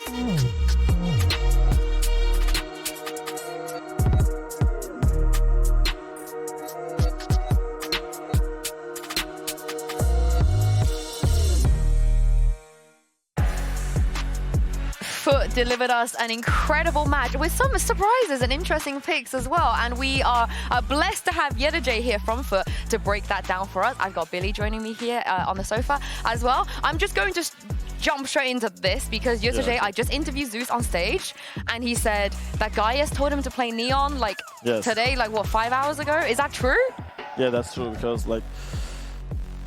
Foot delivered us an incredible match with some surprises and interesting picks as well. And we are blessed to have Yetajay here from Foot to break that down for us. I've got Billy joining me here on the sofa as well. I'm just going to jump straight into this because Yetajay, I just interviewed Zeus on stage and he said that Gaius told him to play Neon like today, like what, 5 hours ago? Is that true? Yeah, that's true because like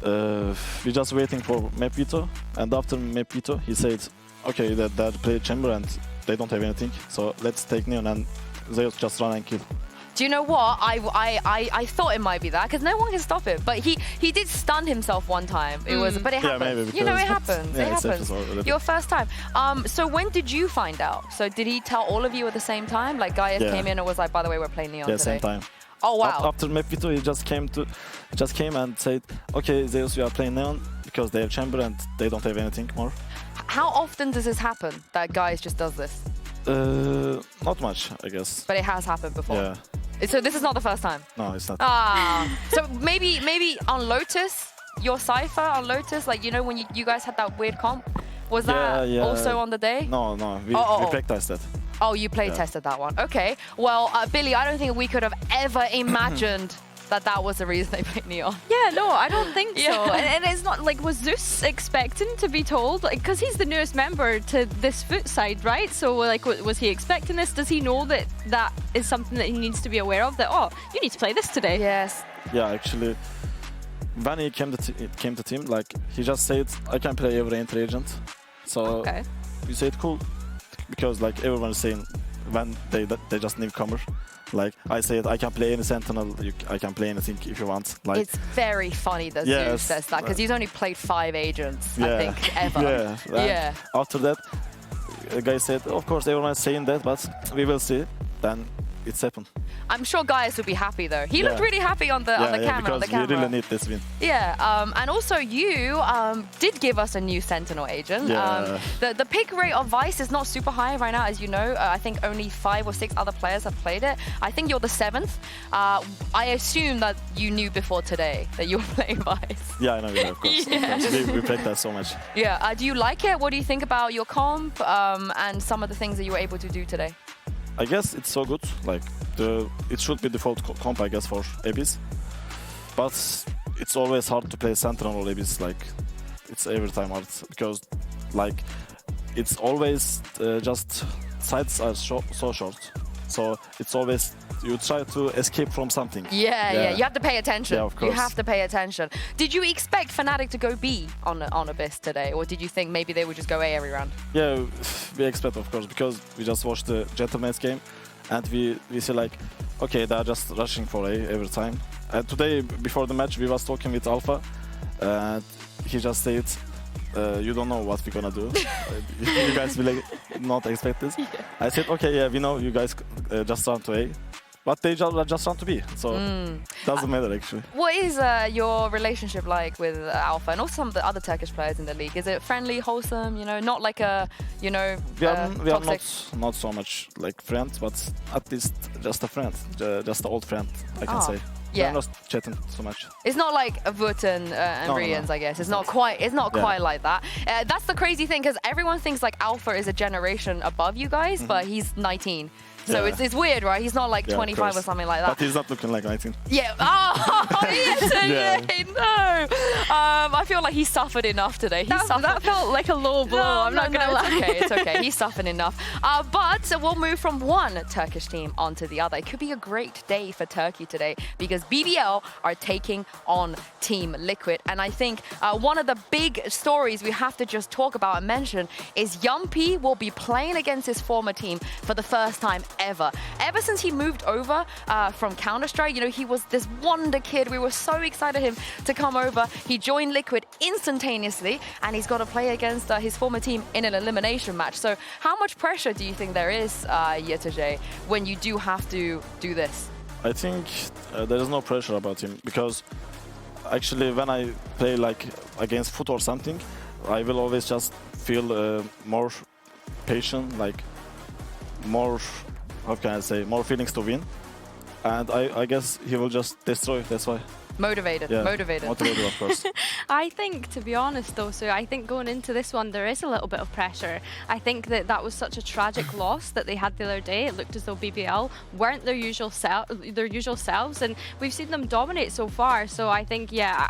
we're just waiting for map veto, and after map veto he said, okay, that play chamber and they don't have anything, so let's take Neon, and Zeus just run and kill. Do you know what? I thought it might be that because no one can stop it. But he did stun himself one time. It was, but it happened. Yeah, maybe, you know, it happens. Yeah, it happens. Your first time. So when did you find out? So did he tell all of you at the same time? Like Gaius came in and was like, by the way, we're playing Neon today. Yeah, same time. Oh wow! After map veto, he just came and said, okay, Zeus, we are playing Neon because they have chamber and they don't have anything more. How often does this happen, that Gaius just does this? Not much, I guess. But it has happened before? Yeah. So this is not the first time? No, it's not. So maybe on Lotus, your Cypher on Lotus, like, you know, when you guys had that weird comp? Was that also on the day? No, we practiced that. Oh, you play tested that one. Okay. Well, Billy, I don't think we could have ever imagined that was the reason they picked Neon. Yeah, no, I don't think so. And it's not like, was Zeus expecting to be told? Like, because he's the newest member to this Foot side, right? So, like, was he expecting this? Does he know that that is something that he needs to be aware of? That, oh, you need to play this today. Yes. Yeah, actually, when he came to team, like, he just said, I can play every entry agent. So, we said, cool. Because, like, everyone is saying, when they just newcomer. Like I said, I can play any Sentinel, I can play anything if you want. Like, it's very funny that Zeus says that, because he's only played 5 agents, I think, ever. Yeah. After that, a guy said, of course, everyone is saying that, but we will see. Then it's happened. I'm sure Gaius would be happy though. He looked really happy on the camera. Because we really need this win. Yeah, and also you did give us a new Sentinel agent. The pick rate of Vice is not super high right now, as you know. I think only 5 or 6 other players have played it. I think you're the 7th. I assume that you knew before today that you were playing Vice. Yeah, I know, of course. We played that so much. Yeah, do you like it? What do you think about your comp and some of the things that you were able to do today? I guess it's so good. Like it should be default comp, I guess, for Abyss. But it's always hard to play Sentinel or Abyss. Like it's every time hard because like it's always just sides are so short. So it's always you try to escape from something. Yeah. You have to pay attention. Yeah, of course. You have to pay attention. Did you expect Fnatic to go B on Abyss today, or did you think maybe they would just go A every round? Yeah, we expect, of course, because we just watched the Gentleman's game, and we see like, okay, they're just rushing for A every time. And today, before the match, we was talking with Alpha, and he just said, you don't know what we're gonna do. You guys will not expect this. I said, okay, yeah, we know you guys just run to A, but they just run to B, so doesn't matter actually. What is your relationship like with Alpha and also some of the other Turkish players in the league? Is it friendly, wholesome? You know, not like a we are not so much like friends, but at least just a friend, just an old friend, I can say. Yeah. I'm not chatting so much. It's not like Vut and Rians, I guess. It's not quite like that. That's the crazy thing, because everyone thinks like Alpha is a generation above you guys, but he's 19. So it's weird, right? He's not like 25 or something like that. But he's not looking like 19. Yeah. Oh, no. I feel like he suffered enough today. That felt like a low blow. I'm not going to lie. It's okay. He suffered enough. But we'll move from one Turkish team onto the other. It could be a great day for Turkey today because BBL are taking on Team Liquid. And I think one of the big stories we have to just talk about and mention is Jamppi will be playing against his former team for the first time ever since he moved over from Counter-Strike. You know, he was this wonder kid. We were so excited him to come over. He joined Liquid instantaneously, and he's got to play against his former team in an elimination match. So how much pressure do you think there is, Yetajay, when you do have to do this? I think there is no pressure about him, because actually when I play like against Foot or something, I will always just feel more passion, like more, how can I say, more feelings to win. And I guess he will just destroy, that's why. Motivated, Yeah, motivated. Motivated, of course. I think, to be honest though, so I think going into this one, there is a little bit of pressure. I think that that was such a tragic loss that they had the other day. It looked as though BBL weren't their usual selves, and we've seen them dominate so far. So I think, yeah,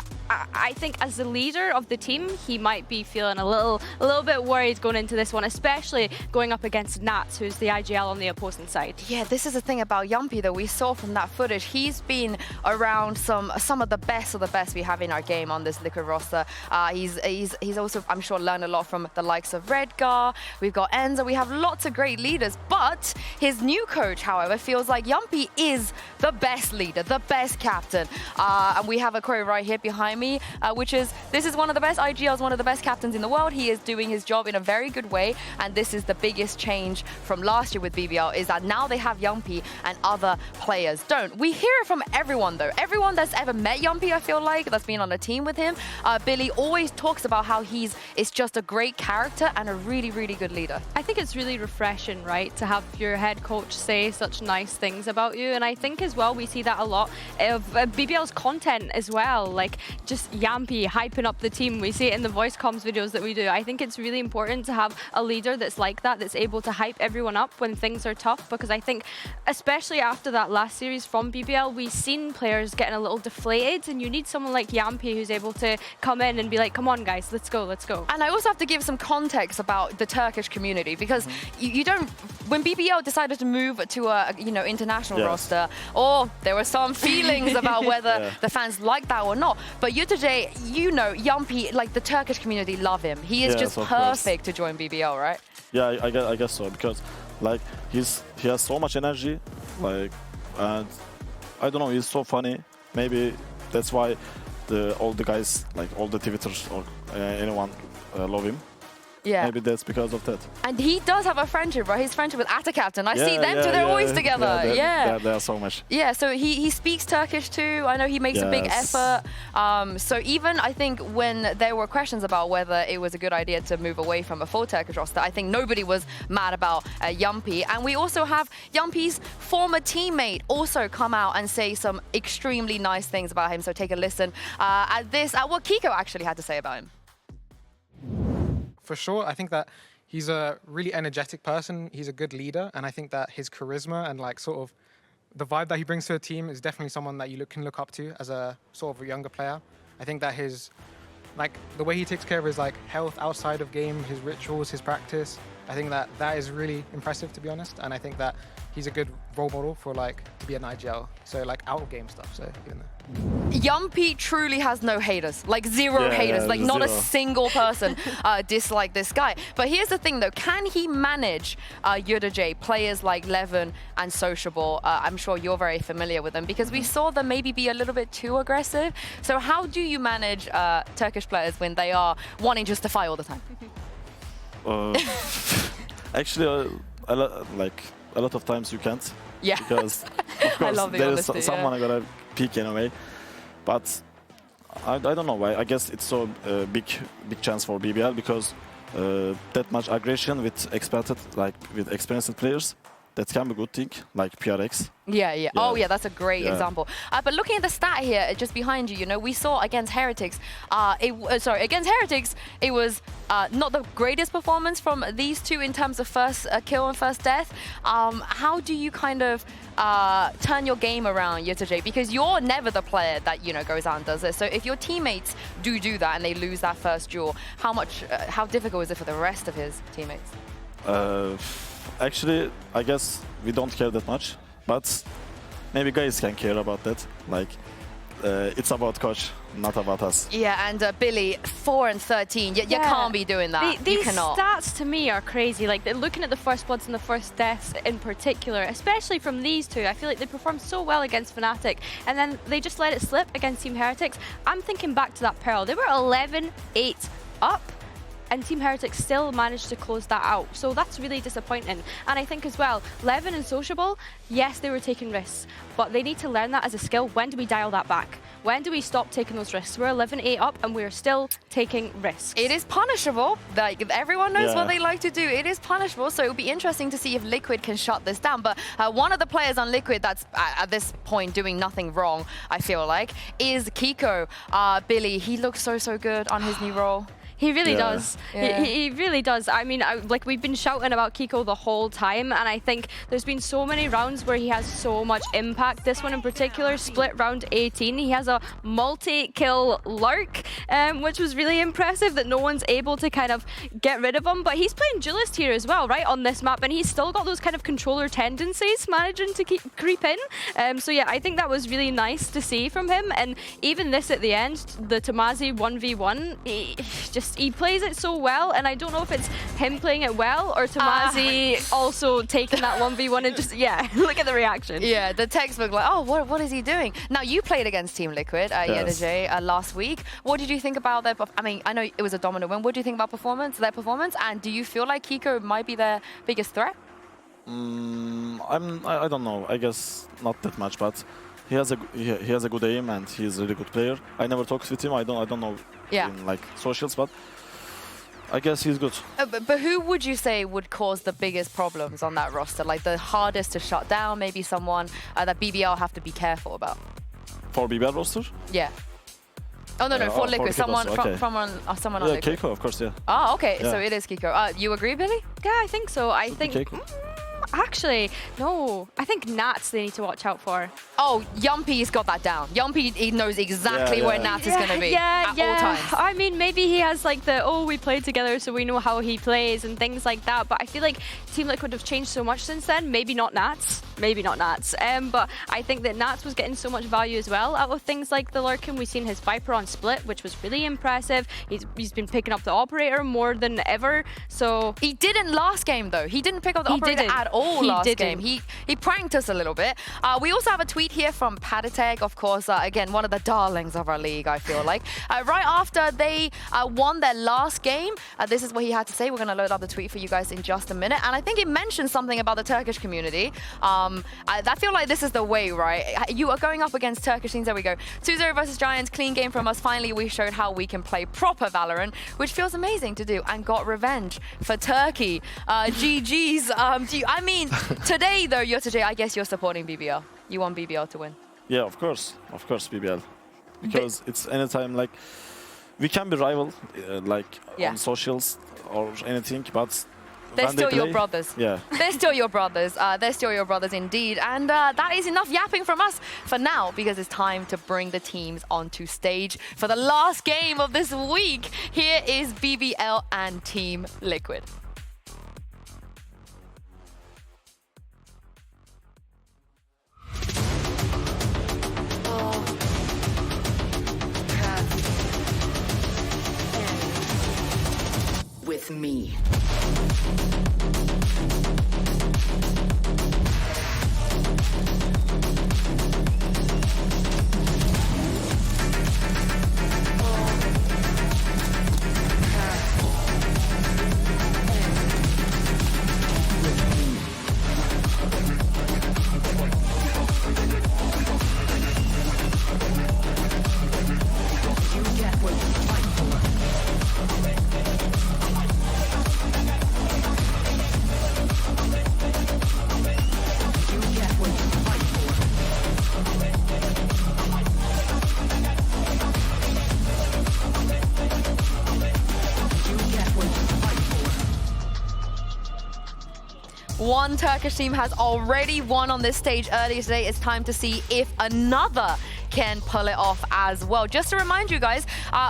I think as the leader of the team, he might be feeling a little bit worried going into this one, especially going up against Nats, who's the IGL on the opposing side. Yeah, this is the thing about Jamppi that we saw from that footage. He's been around some of the best we have in our game on this Liquid roster. He's also, I'm sure, learned a lot from the likes of Redgar. We've got Enza. We have lots of great leaders, but his new coach, however, feels like Jamppi is the best leader, the best captain. And we have a quote right here behind me, which is, this is one of the best IGLs, one of the best captains in the world. He is doing his job in a very good way, and this is the biggest change from last year with BBL, is that now they have Jamppi and other players don't. We hear it from everyone though. Everyone that's ever met Jamppi, I feel like, that's been on a team with him. Billy always talks about how is just a great character and a really, really good leader. I think it's really refreshing, right, to have your head coach say such nice things about you. And I think as well, we see that a lot of BBL's content as well, like just Jamppi hyping up the team. We see it in the voice comms videos that we do. I think it's really important to have a leader that's like that, that's able to hype everyone up when things are tough, because I think, especially after that last series from BBL, we've seen players getting a little deflated, and you need someone like Jamppi who's able to come in and be like, come on guys, let's go, let's go. And I also have to give some context about the Turkish community, because you don't, when BBL decided to move to a international roster, or there were some feelings about whether the fans like that or not, but you today, Jamppi, like the Turkish community love him. He is just perfect to join BBL, right? Yeah, I guess so, because like he has so much energy, like, and I don't know, he's so funny. Maybe that's why all the guys, like all the Twitters or anyone, love him. Yeah. Maybe that's because of that. And he does have a friendship, right? His friendship with Atta Captain. I see them too, they're always together. They are so much. Yeah, so he speaks Turkish too. I know he makes a big effort. So even, I think, when there were questions about whether it was a good idea to move away from a full Turkish roster, I think nobody was mad about Jamppi. And we also have Jamppi's former teammate also come out and say some extremely nice things about him. So take a listen at what Kiko actually had to say about him. For sure, I think that he's a really energetic person. He's a good leader, and I think that his charisma and like sort of the vibe that he brings to a team is definitely someone that you can look up to as a sort of a younger player. I think that the way he takes care of his like health outside of game, his rituals, his practice, I think that is really impressive, to be honest. And I think that he's a good role model for like to be an IGL, so like out of game stuff. So even Jamppi truly has no haters, like zero haters, like not a single person dislike this guy. But here's the thing though, can he manage J, players like Levin and Sociable? I'm sure you're very familiar with them, because we saw them maybe be a little bit too aggressive. So how do you manage Turkish players when they are wanting just to fight all the time? Actually, a lot of times you can't. Yeah. Because of course there's someone gonna peak anyway. But I don't know why. I guess it's so big chance for BBL, because that much aggression with experienced players, that can be a good thing, like PRX. Yeah. Oh, yeah, that's a great example. But looking at the stat here, just behind you, we saw against Heretics, it was not the greatest performance from these two in terms of first kill and first death. How do you kind of turn your game around, J? Because you're never the player that, goes out and does this. So if your teammates do that and they lose that first duel, how difficult is it for the rest of his teammates? Actually, I guess we don't care that much, but maybe guys can care about that. Like, it's about coach, not about us. Yeah, and Billy, 4 and 13. You can't be doing that. These you cannot. stats to me are crazy. Like, looking at the first bloods and the first deaths in particular, especially from these two, I feel like they performed so well against Fnatic, and then they just let it slip against Team Heretics. I'm thinking back to that Pearl. They were 11-8 up. and Team Heretics still managed to close that out. So that's really disappointing. And I think as well, Levin and Sociable, yes, they were taking risks, but they need to learn that as a skill. When do we dial that back? When do we stop taking those risks? We're 11-8 up and we're still taking risks. It is punishable. Like, everyone knows what they like to do. It is punishable, so it will be interesting to see if Liquid can shut this down. But one of the players on Liquid that's at this point doing nothing wrong, I feel like, is Kiko. Billy, he looks so good on his new role. He really does. Yeah. He really does. I mean, like, we've been shouting about Kiko the whole time, and I think there's been so many rounds where he has so much impact. This one in particular, split round 18, he has a multi-kill lurk, which was really impressive that no one's able to kind of get rid of him. But he's playing duelist here as well, right, on this map, and he's still got those kind of controller tendencies managing to creep in. So yeah, I think that was really nice to see from him. And even this at the end, the Tamazi 1v1, he plays it so well, and I don't know if it's him playing it well or Tamazi also taking that 1v1 and just, look at the reaction. Yeah, the textbook, like, oh, what is he doing? Now, you played against Team Liquid, Yenajay, last week. What did you think about their, I mean, I know it was a dominant win. What do you think about their performance? And do you feel like Kiko might be their biggest threat? I don't know. I guess not that much, but he has a good aim and he's a really good player. I never talked with him. I don't know in like socials, but I guess he's good. But who would you say would cause the biggest problems on that roster? Like the hardest to shut down? Maybe someone that BBL have to be careful about. For BBL roster? Yeah. Oh no, for Liquid, someone okay. someone on Liquid. Kiko, of course, yeah. Oh, okay. Yeah. So it is Kiko. You agree, Billy? Yeah, I think so. I think. Actually, no. I think Nats they need to watch out for. Oh, Jamppi's got that down. Jamppi, he knows exactly where Nats is going to be at all times. I mean, maybe he has like we played together so we know how he plays and things like that. But I feel like Team Liquid have changed so much since then. Maybe not Nats. But I think that Nats was getting so much value as well out of things like the Lurkin. We've seen his Viper on split, which was really impressive. He's been picking up the operator more than ever. So he didn't last game though. He didn't pick up the operator at all last game. He pranked us a little bit. We also have a tweet here from Padateg, of course, again, one of the darlings of our league, I feel like. Right after they won their last game, this is what he had to say. We're going to load up the tweet for you guys in just a minute. And I think it mentions something about the Turkish community. I feel like this is the way, right? You are going up against Turkish teams. There we go. 2-0 versus Giants. Clean game from us. Finally, we showed how we can play proper Valorant, which feels amazing to do, and got revenge for Turkey. GG's. I mean, today, though, I guess you're supporting BBL. You want BBL to win. Yeah, of course, BBL. Because it's anytime, like, we can be rival, on socials or anything, but they're still your brothers. Yeah. They're still your brothers. They're still your brothers indeed. And that is enough yapping from us for now, because it's time to bring the teams onto stage for the last game of this week. Here is BBL and Team Liquid. With me. One Turkish team has already won on this stage earlier today. It's time to see if another can pull it off as well. Just to remind you guys,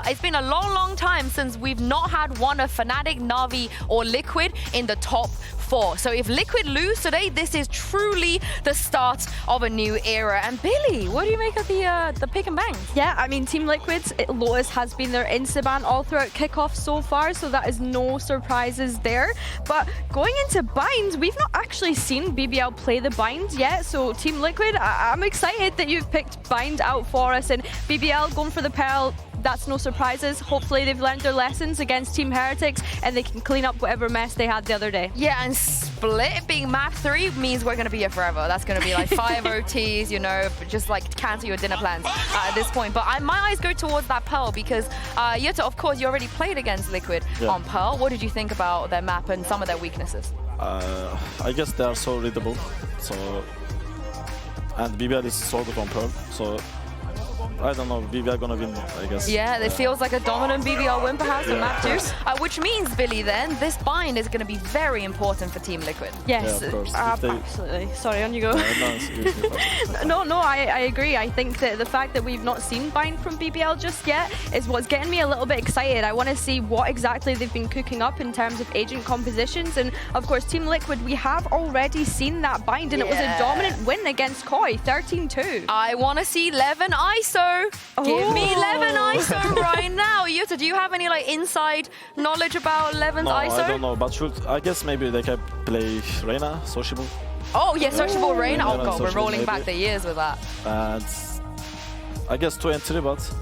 it's been a long time since we've not had one of Fnatic, Na'Vi, or Liquid in the top 4. So if Liquid lose today, this is truly the start of a new era. And Billy, what do you make of the pick and bang? Yeah, I mean, Team Liquid's Lotus has been their insta-ban all throughout Kickoff so far, so that is no surprises there. But going into binds, we've not actually seen BBL play the bind yet. So Team Liquid, I'm excited that you've picked bind out for us, and BBL going for the Pearl. that's no surprises. Hopefully they've learned their lessons against Team Heretics and they can clean up whatever mess they had the other day. Yeah, and split being map 3 means we're going to be here forever. That's going to be like 5 OTs, you know, just like cancel your dinner plans at this point. But my eyes go towards that Pearl because Yuta, of course, you already played against Liquid on Pearl. What did you think about their map and some of their weaknesses? I guess they are so readable. So, and BBL is so good on Pearl. So, I don't know, BBL gonna win, I guess. Yeah, it feels like a dominant BBL win perhaps in map 2. Which means, Billy, then, this bind is going to be very important for Team Liquid. Yes, yeah, of course. absolutely. Sorry, on you go. No, No, I agree. I think that the fact that we've not seen bind from BBL just yet is what's getting me a little bit excited. I want to see what exactly they've been cooking up in terms of agent compositions. And of course, Team Liquid, we have already seen that bind, and it was a dominant win against Koi, 13-2. I want to see Levin ISO. Give me Levin ISO right now. Yuta, do you have any like inside knowledge about Levin's no, ISO? I don't know, but I guess maybe they can play Reina, Sociable. Oh, yeah, Sociable Reina. Oh, Reina God, we're Sociable rolling back the maybe. years with that. And I guess 2 and 3, but...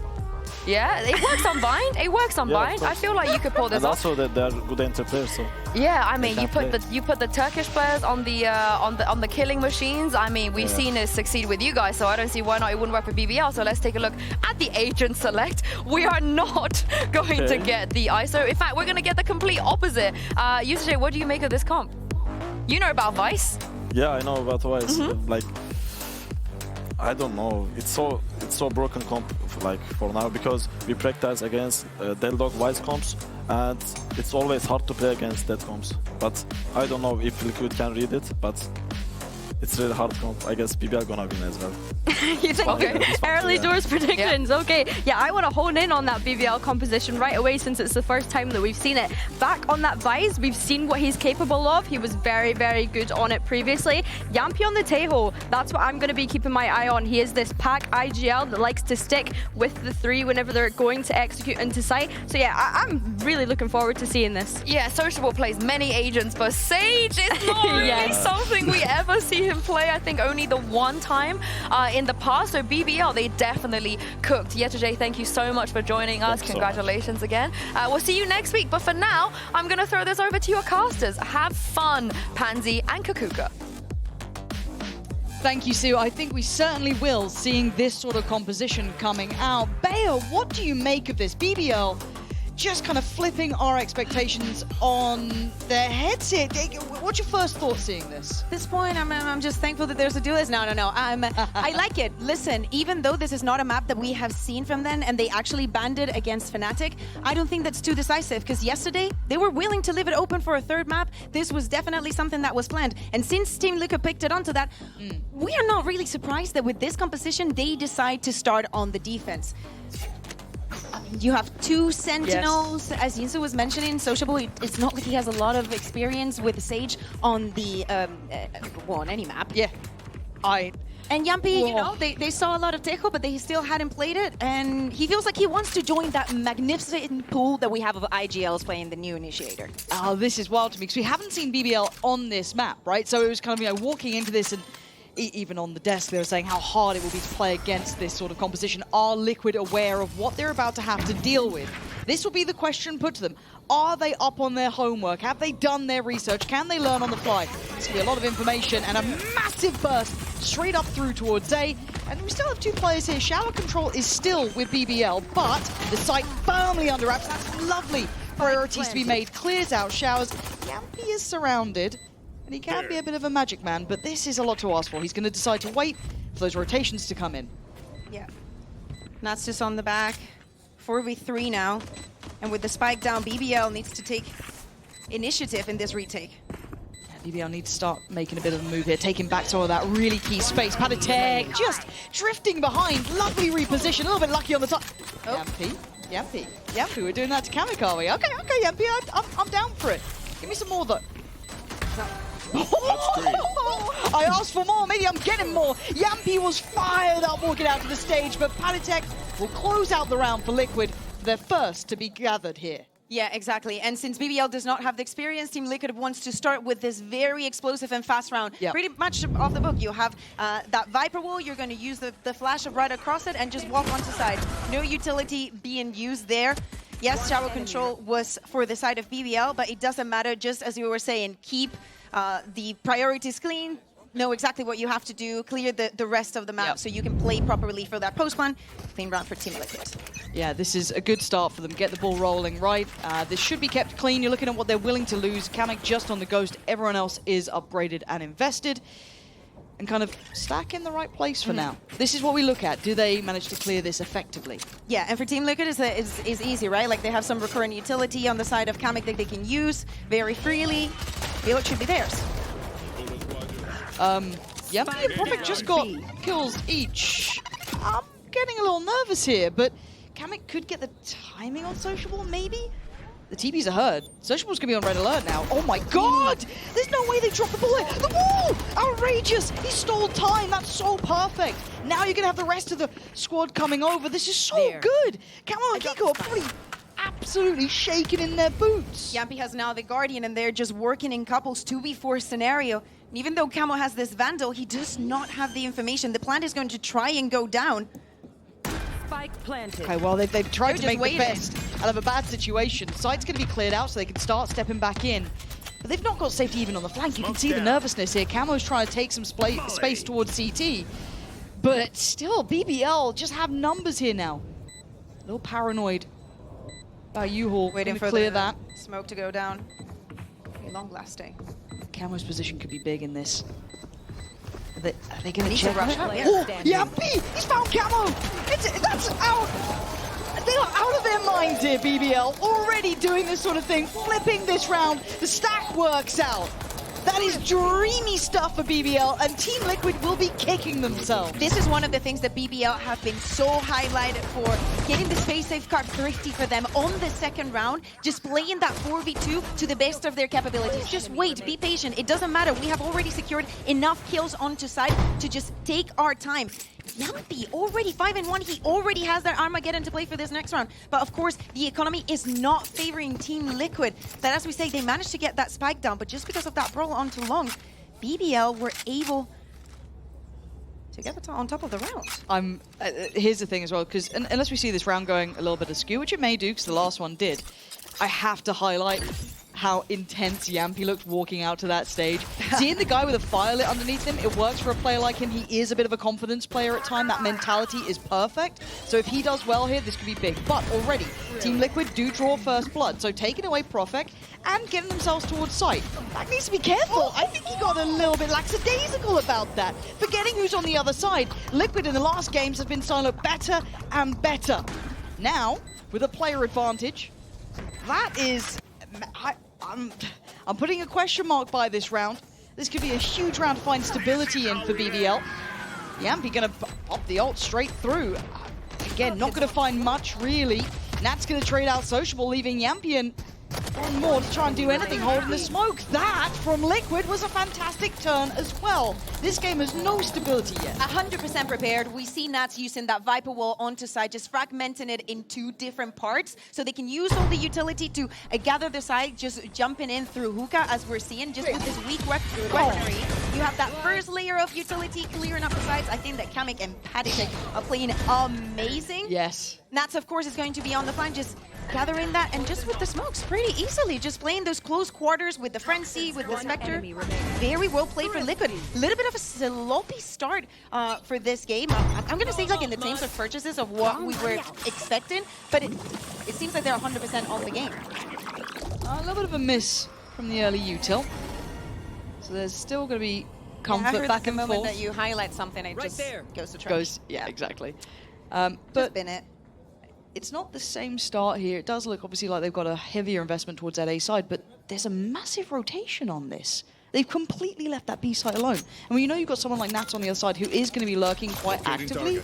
Yeah, it works on bind. It works on Yeah, of bind. I course. feel like you could pull this And off. also that they're good entry players, so... Yeah, I mean, They you put the Turkish players on the killing machines. I mean, we've seen it succeed with you guys, so I don't see why not it wouldn't work for BBL. So let's take a look at the agent select. We are not going to get the ISO. In fact, we're going to get the complete opposite. Yusuf, what do you make of this comp? You know about Vice. Yeah, I know about Vice. Like, I don't know. It's so broken comp for now because we practice against Deldog Vice comps, and it's always hard to play against that comps. But I don't know if Liquid can read it, but it's really hard comp. I guess BBL gonna win as well. You think early doors predictions? Okay, yeah, I want to hone in on that BBL composition right away since it's the first time that we've seen it. Back on that Vice, we've seen what he's capable of. He was very, very good on it previously. Jamppi on the Tejo, that's what I'm going to be keeping my eye on. He is this pack IGL that likes to stick with the 3 whenever they're going to execute into sight. So yeah, I'm really looking forward to seeing this. Yeah, Sociable plays many agents, but Sage is not really something we ever see him play. I think only the one time in the past. So BBL, they definitely cooked. Yetajay, thank you so much for joining us. Congratulations again. We'll see you next week. But for now, I'm going to throw this over to your casters. Have fun, Pansy and Kakuka. Thank you, Sue. I think we certainly will, seeing this sort of composition coming out. Bayo, what do you make of this? BBL just kind of flipping our expectations on their heads here. What's your first thought seeing this? At this point, I'm just thankful that there's a duelist. No. I like it. Listen, even though this is not a map that we have seen from them and they actually banned it against Fnatic, I don't think that's too decisive because yesterday they were willing to leave it open for a third map. This was definitely something that was planned. And since Team Liquid picked it onto that, we are not really surprised that with this composition, they decide to start on the defense. You have 2 Sentinels, as Yinsu was mentioning. Sociable, it's not like he has a lot of experience with Sage on the, on any map. Yeah, And Jamppi, you know, they saw a lot of Tejo, but they still hadn't played it. And he feels like he wants to join that magnificent pool that we have of IGLs playing the new initiator. Oh, this is wild to me because we haven't seen BBL on this map, right? So it was kind of, you know, walking into this and even on the desk, they were saying how hard it will be to play against this sort of composition. Are Liquid aware of what they're about to have to deal with? This will be the question put to them. Are they up on their homework? Have they done their research? Can they learn on the fly? This will be a lot of information and a massive burst straight up through towards A. And we still have 2 players here. Shower control is still with BBL, but the site firmly under wraps. That's lovely. Priorities to be made. Clears out Showers. Jamppi is surrounded. And he can be a bit of a magic man, but this is a lot to ask for. He's going to decide to wait for those rotations to come in. Yeah. That's just on the back. 4v3 now. And with the spike down, BBL needs to take initiative in this retake. Yeah, BBL needs to start making a bit of a move here, taking back some of that really key space. Patatek just drifting behind. Lovely reposition, a little bit lucky on the top. Jamppi, we're doing that to Kamik, are we? Okay, Jamppi, I'm down for it. Give me some more, though. I asked for more, maybe I'm getting more. Jamppi was fired up walking out to the stage, but Patatek will close out the round for Liquid. They're first to be gathered here. Yeah, exactly. And since BBL does not have the experience, Team Liquid wants to start with this very explosive and fast round. Yep. Pretty much off the book. You have that Viper wall, you're going to use the flash of right across it and just walk onto side. No utility being used there. Yes, shower control was for the side of BBL, but it doesn't matter. Just as you were saying, keep the priorities clean. Know exactly what you have to do, clear the rest of the map so you can play properly for that post plan. Clean round for Team Liquid. Yeah, this is a good start for them. Get the ball rolling right. This should be kept clean. You're looking at what they're willing to lose. Kamek just on the Ghost. Everyone else is upgraded and invested. And kind of stack in the right place for now. This is what we look at. Do they manage to clear this effectively? Yeah, and for Team Liquid is easy, right? Like they have some recurrent utility on the side of Kamek that they can use very freely. Feel it should be theirs. Jamppi and Prophet just got kills each. I'm getting a little nervous here, but Kamek could get the timing on Sociable, maybe? The TPs are heard. Sociable's gonna be on red alert now. Oh my god! There's no way they dropped the bullet! The wall! Outrageous! He stole time, that's so perfect! Now you're gonna have the rest of the squad coming over. This is so good! Camo and Kiko are probably absolutely shaking in their boots. Jamppi has now the Guardian and they're just working in couples 2v4 scenario. And even though Camo has this Vandal, he does not have the information. The plant is going to try and go down. Spike planted. Okay, well, they've tried to make waiting. the best out of a bad situation. Site's going to be cleared out so they can start stepping back in. But they've not got safety even on the flank. You can see the nervousness here. Camo's trying to take some space towards CT. But still, BBL just have numbers here now. A little paranoid about U-Haul. Waiting for clear the that. Smoke to go down. Long lasting. Camo's position could be big in this. Are they going to Needs check? to rush up. Oh, Jamppi! He's found Camo! That's out! They are out of their minds here, BBL. Already doing this sort of thing, flipping this round. The stack works out. That is dreamy stuff for BBL, and Team Liquid will be kicking themselves. This is one of the things that BBL have been so highlighted for, getting the space safe card thrifty for them on the second round, just playing that 4v2 to the best of their capabilities. Just wait, be patient, it doesn't matter. We have already secured enough kills onto side to just take our time. Jamppi already 5-1, he already has their Armageddon to play for this next round. But of course, the economy is not favoring Team Liquid. That, as we say, they managed to get that spike down, but just because of that brawl onto long, BBL were able to get on top of the round. Here's the thing as well, because unless we see this round going a little bit askew, which it may do, because the last one did, I have to highlight how intense Jamppi looked walking out to that stage. Seeing the guy with a fire lit underneath him, it works for a player like him. He is a bit of a confidence player at time. That mentality is perfect. So if he does well here, this could be big. But already, Team Liquid do draw first blood. So taking away Profek and getting themselves towards site. That needs to be careful. I think he got a little bit lackadaisical about that. Forgetting who's on the other side. Liquid in the last games have been solo better and better. Now, with a player advantage, that is... I'm putting a question mark by this round. This could be a huge round to find stability in for BBL. Jamppi gonna pop the ult straight through. Again, not gonna find much really. Nat's gonna trade out Sociable, leaving Jamppi and one more to try and do anything holding the smoke. That from Liquid was a fantastic turn as well. This game has no stability yet. 100% prepared. We see Nats using that Viper wall onto side, just fragmenting it in 2 different parts, so they can use all the utility to gather the side, just jumping in through hookah, as we're seeing, just with this weak weaponry. You have that first layer of utility clearing up the sides. I think that Kamek and Patik are playing amazing. Yes. Nats, of course, is going to be on the flank, just gathering that, and just with the smokes pretty easily, just playing those close quarters with the Frenzy, with the Spectre. Very well played for Liquid. A little bit of a sloppy start for this game. I'm going to say like in the terms of purchases of what we were expecting, but it seems like they're 100% on the game. A little bit of a miss from the early util. So there's still going to be comfort back and forth. The moment that you highlight something, it just goes to trash. Yeah, exactly. Just But bin it. it's not the same start here. It does look obviously like they've got a heavier investment towards that A side, but there's a massive rotation on this. They've completely left that B side alone. And when you know you've got someone like Nats on the other side who is going to be lurking quite actively,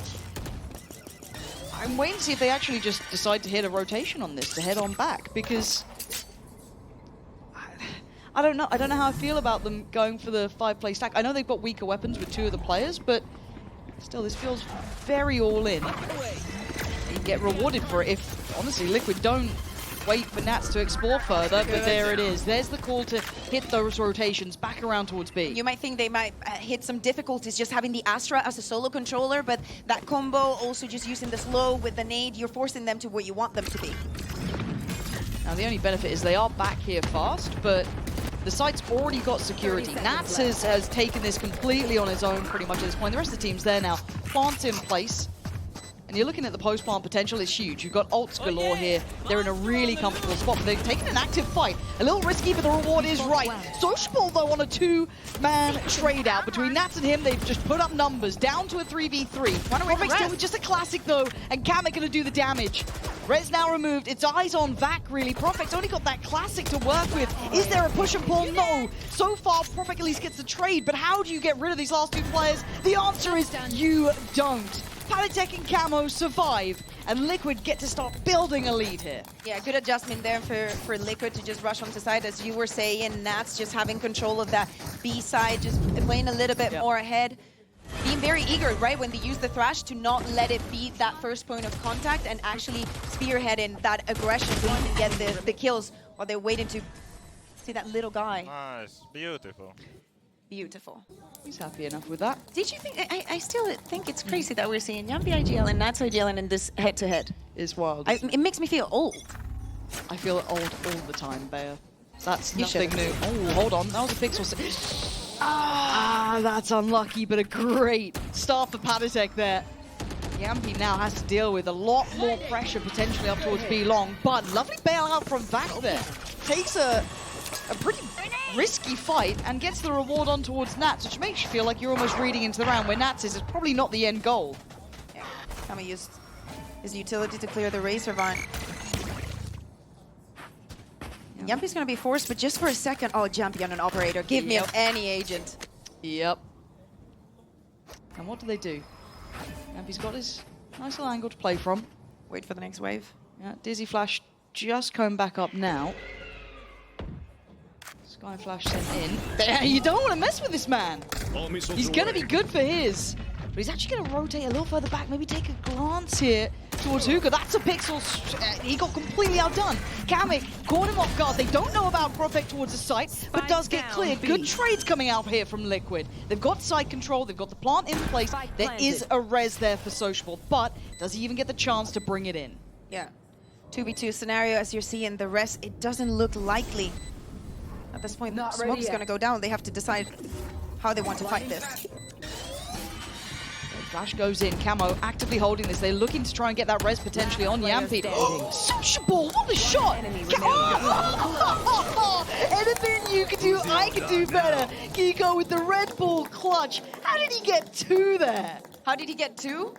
I'm waiting to see if they actually just decide to hit a rotation on this to head on back, because I don't know. I don't know how I feel about them going for the 5-play stack. I know they've got weaker weapons with 2 of the players, but still, this feels very all in. You get rewarded for it if, honestly, Liquid don't wait for Nats to explore further, but there it is. There's the call to hit those rotations back around towards B. You might think they might hit some difficulties just having the Astra as a solo controller, but that combo, also just using the slow with the nade, you're forcing them to where you want them to be. Now the only benefit is they are back here fast, but the site's already got security. Nats has taken this completely on his own pretty much at this point. The rest of the team's there now. Plant's in place. And you're looking at the post-plant potential, it's huge. You've got ults galore here. They're in a really comfortable spot, but they've taken an active fight. A little risky, but the reward is right. Sociable, though, on a two-man trade out between Nats and him. They've just put up numbers, down to a 3v3. Perfect still with just a classic, though, and Kamek gonna do the damage. Rez now removed. It's eyes on Vac, really. Perfect's only got that classic to work with. Is there a push and pull? No. So far, Perfect at least gets the trade, but how do you get rid of these last two players? The answer is you don't. Palitek and Camo survive, and Liquid get to start building a lead here. Yeah, good adjustment there for Liquid to just rush onto side, as you were saying. Nats just having control of that B side, just playing a little bit more ahead. Being very eager, right, when they use the Thrash to not let it be that first point of contact and actually spearheading that aggression so you can get the kills while they're waiting to see that little guy. Nice, beautiful. Beautiful. He's happy enough with that. Did you think, I still think it's crazy that we're seeing Jamppi IGL and Nats IGL in this head-to-head. It's wild. It makes me feel old. I feel old all the time, Bayer. That's nothing new. Oh, hold on. That was a pixel. That's unlucky, but a great start for Palitek there. Jamppi now has to deal with a lot more pressure potentially up towards B long, but lovely bailout from Vac there. Takes a pretty risky fight and gets the reward on towards Nats, which makes you feel like you're almost reading into the round where Nats is probably not the end goal. Yeah, Kama used his utility to clear the Razor Vine. Jamppi's gonna be forced, but just for a second. Oh, Jamppi on an operator. Give me any agent. Yep. And what do they do? Jamppi's got his nice little angle to play from. Wait for the next wave. Yeah, Dizzy Flash just coming back up now. Sky Flash sent in. You don't want to mess with this man. He's going to be good for his. But he's actually going to rotate a little further back, maybe take a glance here towards Hookah. That's a pixel. He got completely outdone. Kamek caught him off guard. They don't know about Perfect towards the site, but does get cleared. Good trades coming out here from Liquid. They've got site control. They've got the plant in place. There is a res there for Sociable, but does he even get the chance to bring it in? Yeah. 2v2 scenario, as you're seeing the rest, it doesn't look likely. At this point, the smoke's going to go down. They have to decide how they want to fight this. Flash goes in. Camo actively holding this. They're looking to try and get that res potentially on Jamppi. Sociable! What a shot! Anything you can do, I can do better. Kiko with the Red Bull clutch. How did he get two there? How did he get two?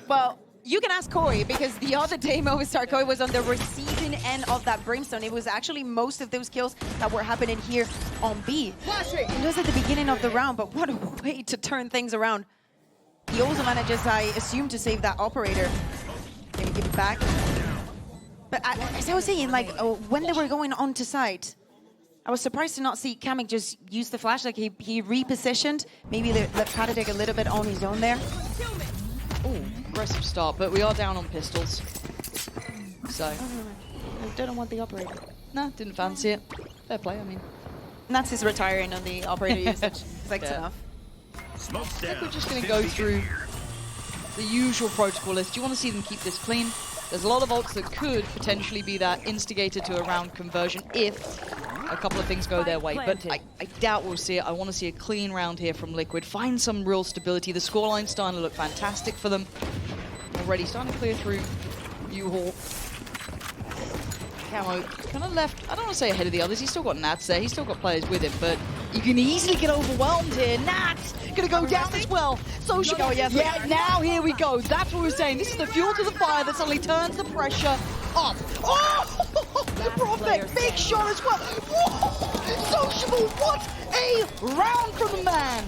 Well, you can ask Koi, because the other day Movistar Koi was on the receiving end of that Brimstone. It was actually most of those kills that were happening here on B. It was at the beginning of the round, but what a way to turn things around. He also manages, I assume, to save that operator. Maybe give it back. But as I was saying, like, when they were going on to site, I was surprised to not see Kamek just use the flash. Like, he repositioned. Maybe let Palitek a little bit on his own there. Oh, aggressive start, but we are down on pistols. So. I don't want the operator. No, didn't fancy it. Fair play, I mean. Nats is retiring on the operator usage. It's like, it's enough. I think we're just going to go through the usual protocol list. You want to see them keep this clean. There's a lot of ults that could potentially be that instigator to a round conversion if a couple of things go their way. But I doubt we'll see it. I want to see a clean round here from Liquid. Find some real stability. The scoreline's starting to look fantastic for them. Already starting to clear through U-Haul. Camo kind of left, I don't want to say ahead of the others. He's still got Nats there. He's still got players with him, but you can easily get overwhelmed here. Nats gonna go down as well. Sociable, yeah, now here we go. That's what we're saying. This is the fuel to the fire that suddenly turns the pressure up. Oh, Perfect, big shot as well. Whoa, Sociable, what a round from the man.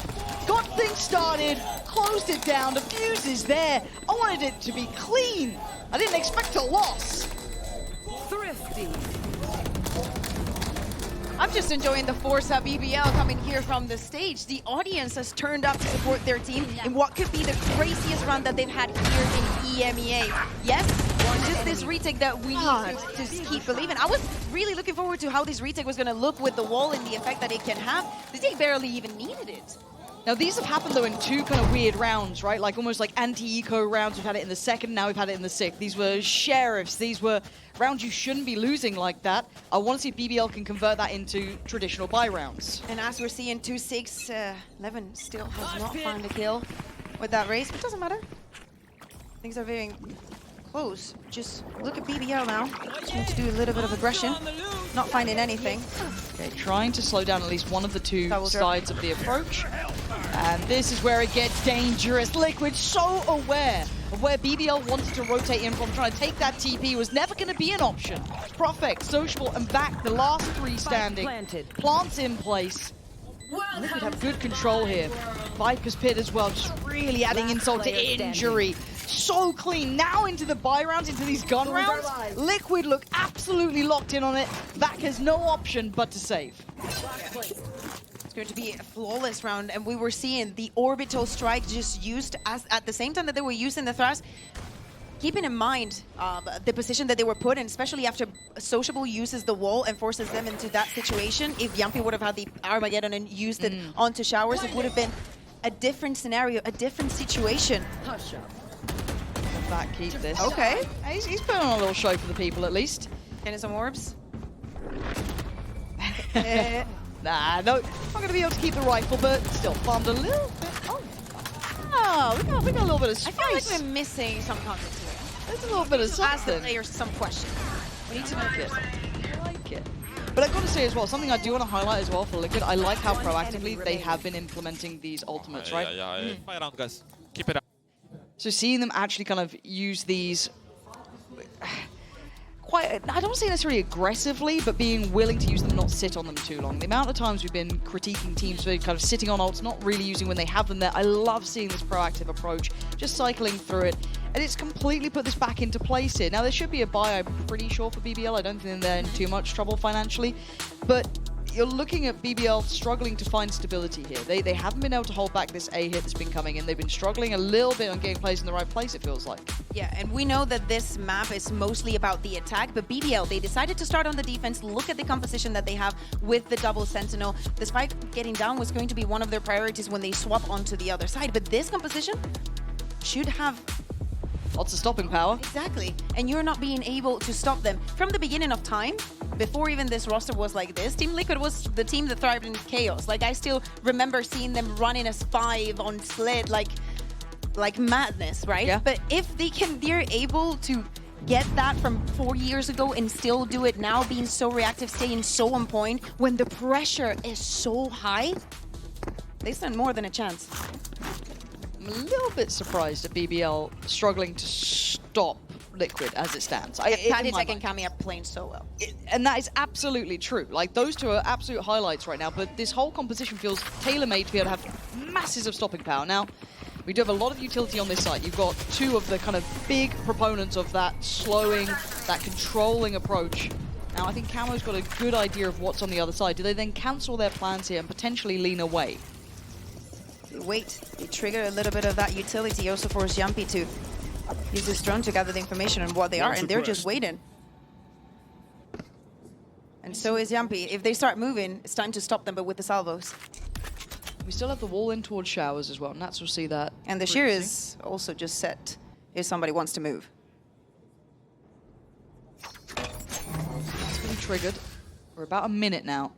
Got things started, closed it down. The fuse is there. I wanted it to be clean. I didn't expect a loss. Thrifty. I'm just enjoying the Forza BBL coming here from the stage. The audience has turned up to support their team in what could be the craziest run that they've had here in EMEA. Yes, just this retake that we need to keep believing. I was really looking forward to how this retake was going to look with the wall and the effect that it can have. The take barely even needed it. Now, these have happened, though, in two kind of weird rounds, right? Like, almost like anti-eco rounds. We've had it in the second, now we've had it in the sixth. These were sheriffs. These were rounds you shouldn't be losing like that. I want to see if BBL can convert that into traditional buy rounds. And as we're seeing, 2-6, 11 still has not found a kill with that race, but doesn't matter. Things are very close. Just look at BBL now. Just need to do a little bit of aggression. Not finding anything. Okay, trying to slow down at least one of the two sides of the approach. And this is where it gets dangerous. Liquid so aware of where BBL wanted to rotate in from, trying to take that TP was never going to be an option. Profect, Sociable, and back, the last three standing. Plants in place. Liquid have good control here. Viper's Pit as well, just really adding insult to injury. So clean. Now into the buy rounds, into these gun rounds. Liquid look absolutely locked in on it. Vac has no option but to save. It's going to be a flawless round, and we were seeing the orbital strike just used as at the same time that they were using the thrust. Keeping in mind the position that they were put in, especially after Sociable uses the wall and forces them into that situation. If Jamppi would have had the Armageddon and used it onto Showers, it would have been a different scenario, a different situation. Vac keep this. Okay. He's putting on a little show for the people at least. Getting some orbs. Nah, no, not going to be able to keep the rifle, but still farmed a little bit. Oh, we got a little bit of space. I feel like we're missing some context here. There's a little bit of something. Ask the players some questions. We need to make it. I like it. But I've got to say as well, something I do want to highlight as well for Liquid, I like how proactively they have been implementing these ultimates, right? Yeah. Fire round, guys. Keep it up. So seeing them actually kind of use these quite, I don't want to say necessarily aggressively, but being willing to use them, not sit on them too long. The amount of times we've been critiquing teams for kind of sitting on ults, not really using when they have them there. I love seeing this proactive approach, just cycling through it. And it's completely put this back into place here. Now, there should be a buy, I'm pretty sure, for BBL. I don't think they're in too much trouble financially. But you're looking at BBL struggling to find stability here. They haven't been able to hold back this A hit that's been coming in. They've been struggling a little bit on getting plays in the right place, it feels like. Yeah, and we know that this map is mostly about the attack, but BBL, they decided to start on the defense, look at the composition that they have with the double Sentinel. The spike getting down was going to be one of their priorities when they swap onto the other side, but this composition should have lots of stopping power. Exactly. And you're not being able to stop them. From the beginning of time, before even this roster was like this, Team Liquid was the team that thrived in chaos. Like, I still remember seeing them running as 5 on Sled, like madness, right? Yeah. But if they're able to get that from 4 years ago and still do it now, being so reactive, staying so on point, when the pressure is so high, they stand more than a chance. I'm a little bit surprised at BBL struggling to stop Liquid as it stands. Tactic and Kami are playing so well. And that is absolutely true. Like, those two are absolute highlights right now, but this whole composition feels tailor-made to be able to have masses of stopping power. Now, we do have a lot of utility on this side. You've got two of the kind of big proponents of that slowing, that controlling approach. Now, I think Camo's got a good idea of what's on the other side. Do they then cancel their plans here and potentially lean away? Wait, they trigger a little bit of that utility also for Jamppi to use this drone to gather the information on what they are, and they're just waiting. And so is Jamppi. If they start moving, it's time to stop them, but with the salvos. We still have the wall in towards Showers as well. Nats will see that. And the shear is also just set if somebody wants to move. It's been triggered. We're about a minute now.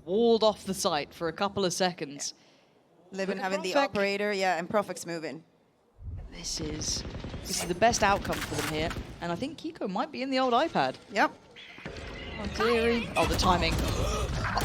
Walled off the site for a couple of seconds. Living having the operator, yeah, and Profect's moving. This is the best outcome for them here. And I think Kiko might be in the old iPad. Yep. Oh, dearie. Oh, the timing.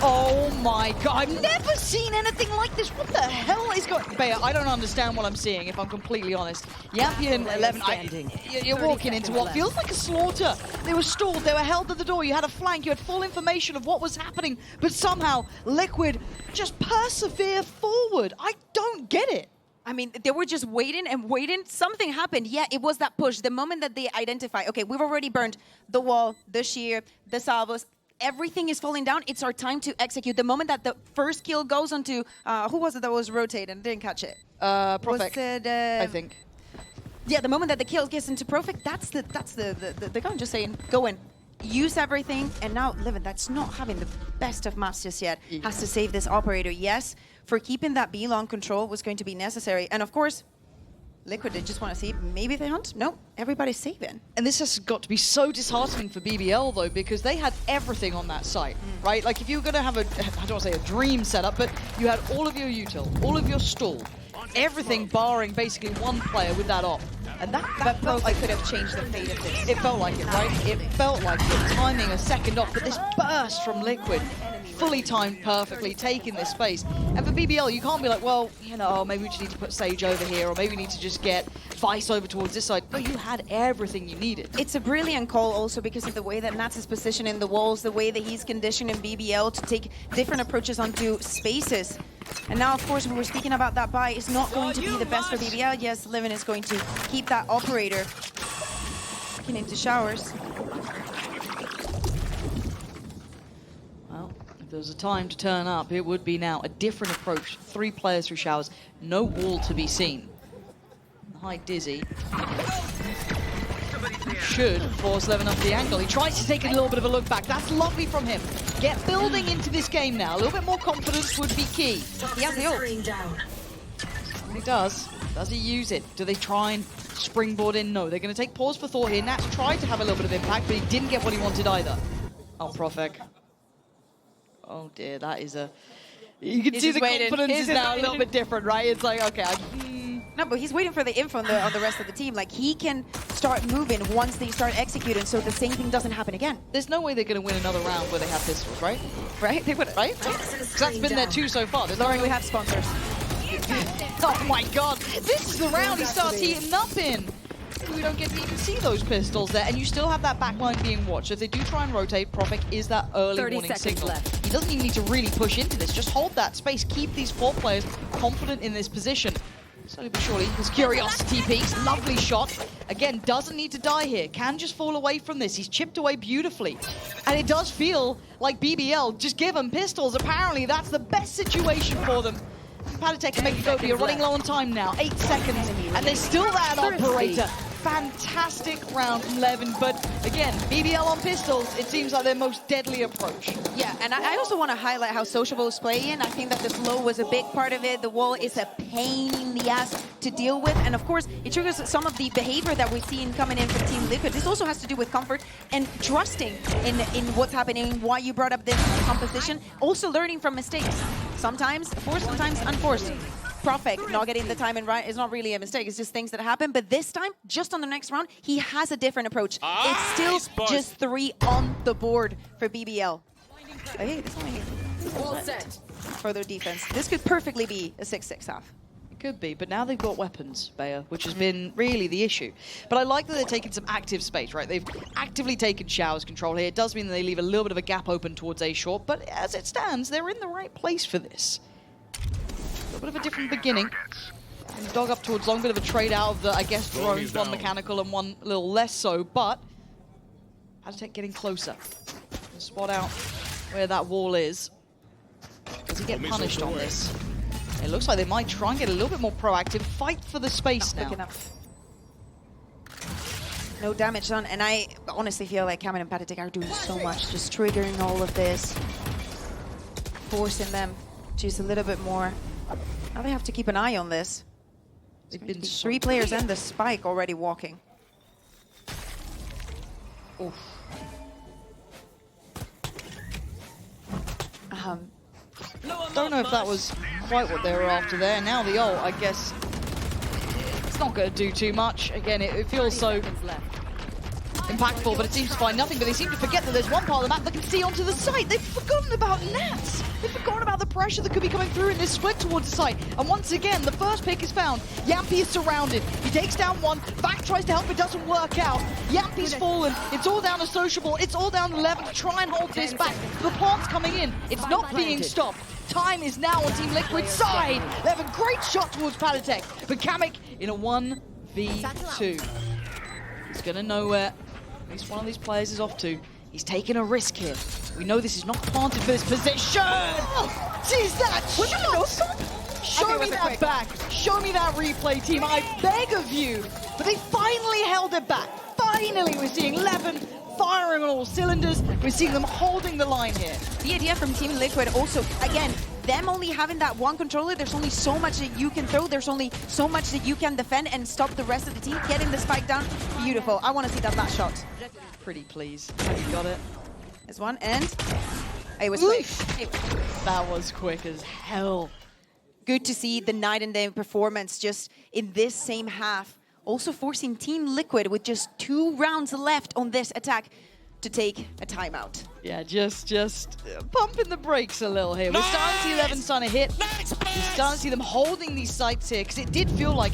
Oh my god, I've never seen anything like this. What the hell is going on? Bea, I don't understand what I'm seeing, if I'm completely honest. Jamppi and 11, you're walking into what feels like a slaughter. They were stalled, they were held at the door, you had a flank, you had full information of what was happening, but somehow Liquid just persevere forward. I don't get it. I mean, they were just waiting and waiting. Something happened. Yeah, it was that push. The moment that they identify, okay, we've already burned the wall, the shear, the salvos. Everything is falling down. It's our time to execute. The moment that the first kill goes onto, who was it that was rotating? Didn't catch it. Profect, was it, I think. Yeah, the moment that the kill gets into Profit, that's the gun just saying, go in. Use everything, and now Livin, that's not having the best of maps just yet, has to save this operator. Yes, for keeping that B long control was going to be necessary. And of course, Liquid, they just want to see, maybe they hunt? No, everybody's saving. And this has got to be so disheartening for BBL, though, because they had everything on that site, right? Like, if you were going to have a, I don't want to say a dream setup, but you had all of your util, all of your stall, everything barring basically one player with that op. And that felt like could have changed the fate of this. it felt like it, right? It felt like it. Timing a second off, but this burst from Liquid, fully timed perfectly, taking this space. And for BBL, you can't be like, well, you know, maybe we just need to put Sage over here, or maybe we need to just get Vice over towards this side. No, you had everything you needed. It's a brilliant call also because of the way that Nats is positioned in the walls, the way that he's conditioning BBL to take different approaches onto spaces. And now, of course, when we're speaking about that buy, it's not going to be the best for BBL. Yes, Livin is going to keep that operator looking into showers. Well, if there was a time to turn up, it would be now. A different approach. 3 players through showers. No wall to be seen. Hi, Dizzy. Should force Levin up the angle. He tries to take a little bit of a look back. That's lovely from him. Get building into this game now. A little bit more confidence would be key. He has the ult. He does. Does he use it? Do they try and springboard in? No. They're going to take pause for thought here. Nats tried to have a little bit of impact, but he didn't get what he wanted either. Oh, Profek. Oh dear, that is a... You can see the confidence is now a little bit different, right? It's like, okay, No, but he's waiting for the info on the rest of the team. Like, he can start moving once they start executing, so the same thing doesn't happen again. There's no way they're going to win another round where they have pistols, right? Right? They would, right? Because that's been their 2 so far. There's no Sorry, we have sponsors. Oh my god, this is the round he starts heating up in. We don't get to even see those pistols there, and you still have that backline being watched. So if they do try and rotate, Profek is that early warning signal. Left. He doesn't even need to really push into this. Just hold that space, keep these 4 players confident in this position. Slowly but surely, his Curiosity peaks, lovely shot. Again, doesn't need to die here, can just fall away from this. He's chipped away beautifully. And it does feel like BBL, just give them pistols. Apparently, that's the best situation for them. Patatek can make it go, but you're running low on time now. 8 seconds, and there's still that operator. Fantastic round from Levin, but again, BBL on pistols, it seems like their most deadly approach. Yeah, and I also want to highlight how Sociable is playing. I think that the slow was a big part of it. The wall is a pain in the ass to deal with, and of course, it triggers some of the behavior that we've seen coming in from Team Liquid. This also has to do with comfort and trusting in what's happening, why you brought up this composition. Also learning from mistakes. Sometimes forced, sometimes unforced. Profek not getting the timing right is not really a mistake. It's just things that happen. But this time, just on the next round, he has a different approach. It's still just 3 on the board for BBL. Hey, this one All set. further defense. This could perfectly be a 6-6 half. It could be, but now they've got weapons, Bayer, which has been really the issue. But I like that they're taking some active space, right? They've actively taken Showers control here. It does mean that they leave a little bit of a gap open towards A short, but as it stands, they're in the right place for this. A little bit of a different beginning. And dog up towards long, bit of a trade out of the, I guess, drones, one mechanical and one a little less so, but Patatek getting closer. Spot out where that wall is. Does he get punished on this? It looks like they might try and get a little bit more proactive, fight for the space now. No damage done, and I honestly feel like Cameron and Patatek are doing so much, just triggering all of this, forcing them to use a little bit more. Now they have to keep an eye on this. They've been 3 players and the spike already walking. Oof. Don't know if that was quite what they were after there. Now the ult, I guess, it's not going to do too much. Again, it feels so impactful, but it seems to find nothing. But they seem to forget that there's one part of the map that can see onto the site. They've forgotten about Nats. They've forgotten about the pressure that could be coming through in this split towards the site. And once again, the first pick is found. Jamppi is surrounded. He takes down one. Vac tries to help, it doesn't work out. Yampi's fallen. It's all down to Sociable. It's all down to Levin to try and hold this back. The plant's coming in. It's not being stopped. Time is now on Team Liquid's side. Levin, great shot towards Patatek. But Kamek in a 1v2. He's going to know where at least one of these players is off to. He's taking a risk here. We know this is not planted for this position. Jeez, that shot! Show me that back. Show me that replay, team. I beg of you. but they finally held it back. Finally, we're seeing 11 firing on all cylinders. We're seeing them holding the line here. The idea from Team Liquid also, again, them only having that one controller, there's only so much that you can throw, there's only so much that you can defend and stop the rest of the team. Getting the spike down, beautiful. I want to see that last shot. Pretty please. Have you got it? There's one, and it was quick. That was quick as hell. Good to see the night and day performance just in this same half. Also forcing Team Liquid with just 2 rounds left on this attack to take a timeout. Yeah, just pumping the brakes a little here. We're starting to see 11 starting to hit. We're starting to see them holding these sites here, because it did feel like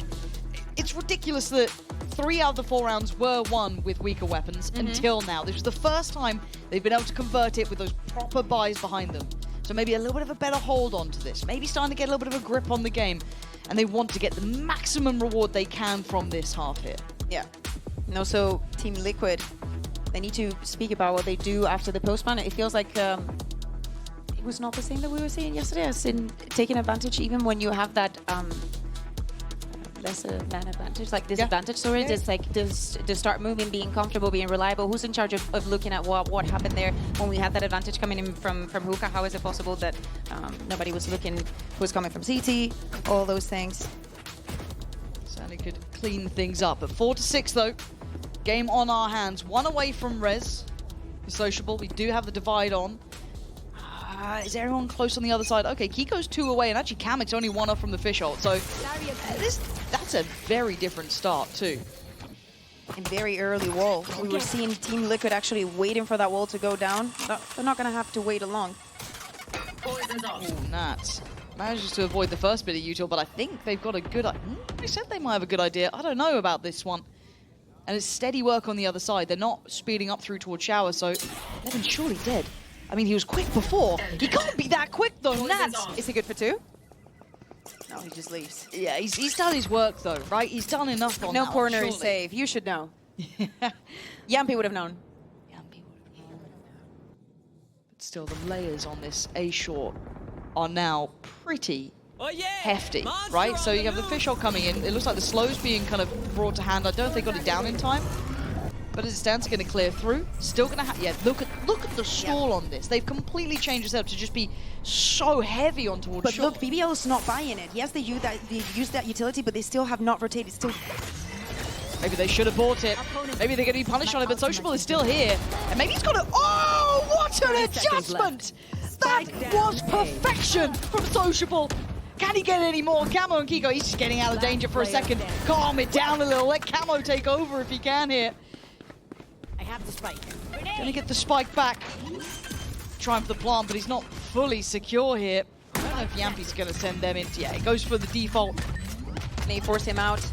it's ridiculous that 3 out of the 4 rounds were won with weaker weapons until now. This was the first time they've been able to convert it with those proper buys behind them. So maybe a little bit of a better hold on to this. Maybe starting to get a little bit of a grip on the game. And they want to get the maximum reward they can from this half here. Yeah. And also, Team Liquid, they need to speak about what they do after the post-ban. It feels like it was not the same that we were saying yesterday, as in taking advantage even when you have that less man advantage, like disadvantage, sorry. Yeah. Just like to start moving, being comfortable, being reliable. Who's in charge of looking at what happened there when we had that advantage coming in from hookah? How is it possible that nobody was looking who's coming from CT? All those things. Certainly could clean things up. At 4-6 though, game on our hands. 1 away from Rez. Sociable. We do have the divide on. Is everyone close on the other side? Okay, Kiko's 2 away, and actually Kamik's only 1 off from the fishhole. So that's a very different start too. And very early wall. We were seeing Team Liquid actually waiting for that wall to go down. They're not going to have to wait long. Oh, Nats manages to avoid the first bit of util, but I think they've got a good... They said they might have a good idea. I don't know about this one. And it's steady work on the other side. They're not speeding up through towards shower, so Levin's surely dead. I mean, he was quick before. He can't be that quick, though, Nats. Is he good for 2? No, he just leaves. Yeah, he's done his work, though, right? He's done enough on No that corner one, is surely. safe. You should know. Yampy would have known. But still, the layers on this A short are now pretty hefty, right? So you have the fishhole coming in. It looks like the slow's being kind of brought to hand. I don't think they got it down in time. But as it stands, going to clear through. Still going to have... Yeah, look at the stall on this. They've completely changed the setup to just be so heavy on towards But shore. look, BBL is not buying it. Yes, they use that utility, but they still have not rotated. Still... Maybe they should have bought it. Maybe they're going to be punished on it, but Sociable is still here. And maybe he's got to... Oh, what an adjustment! That was perfection from Sociable. Can he get any more? Camo and Kiko, he's just getting out of danger for a second. Calm it down a little. Let Camo take over if he can here. I have the spike. Gonna get the spike back. Trying for the plant, but he's not fully secure here. I don't know if Yampi's gonna send them into... Yeah, he goes for the default. And they force him out.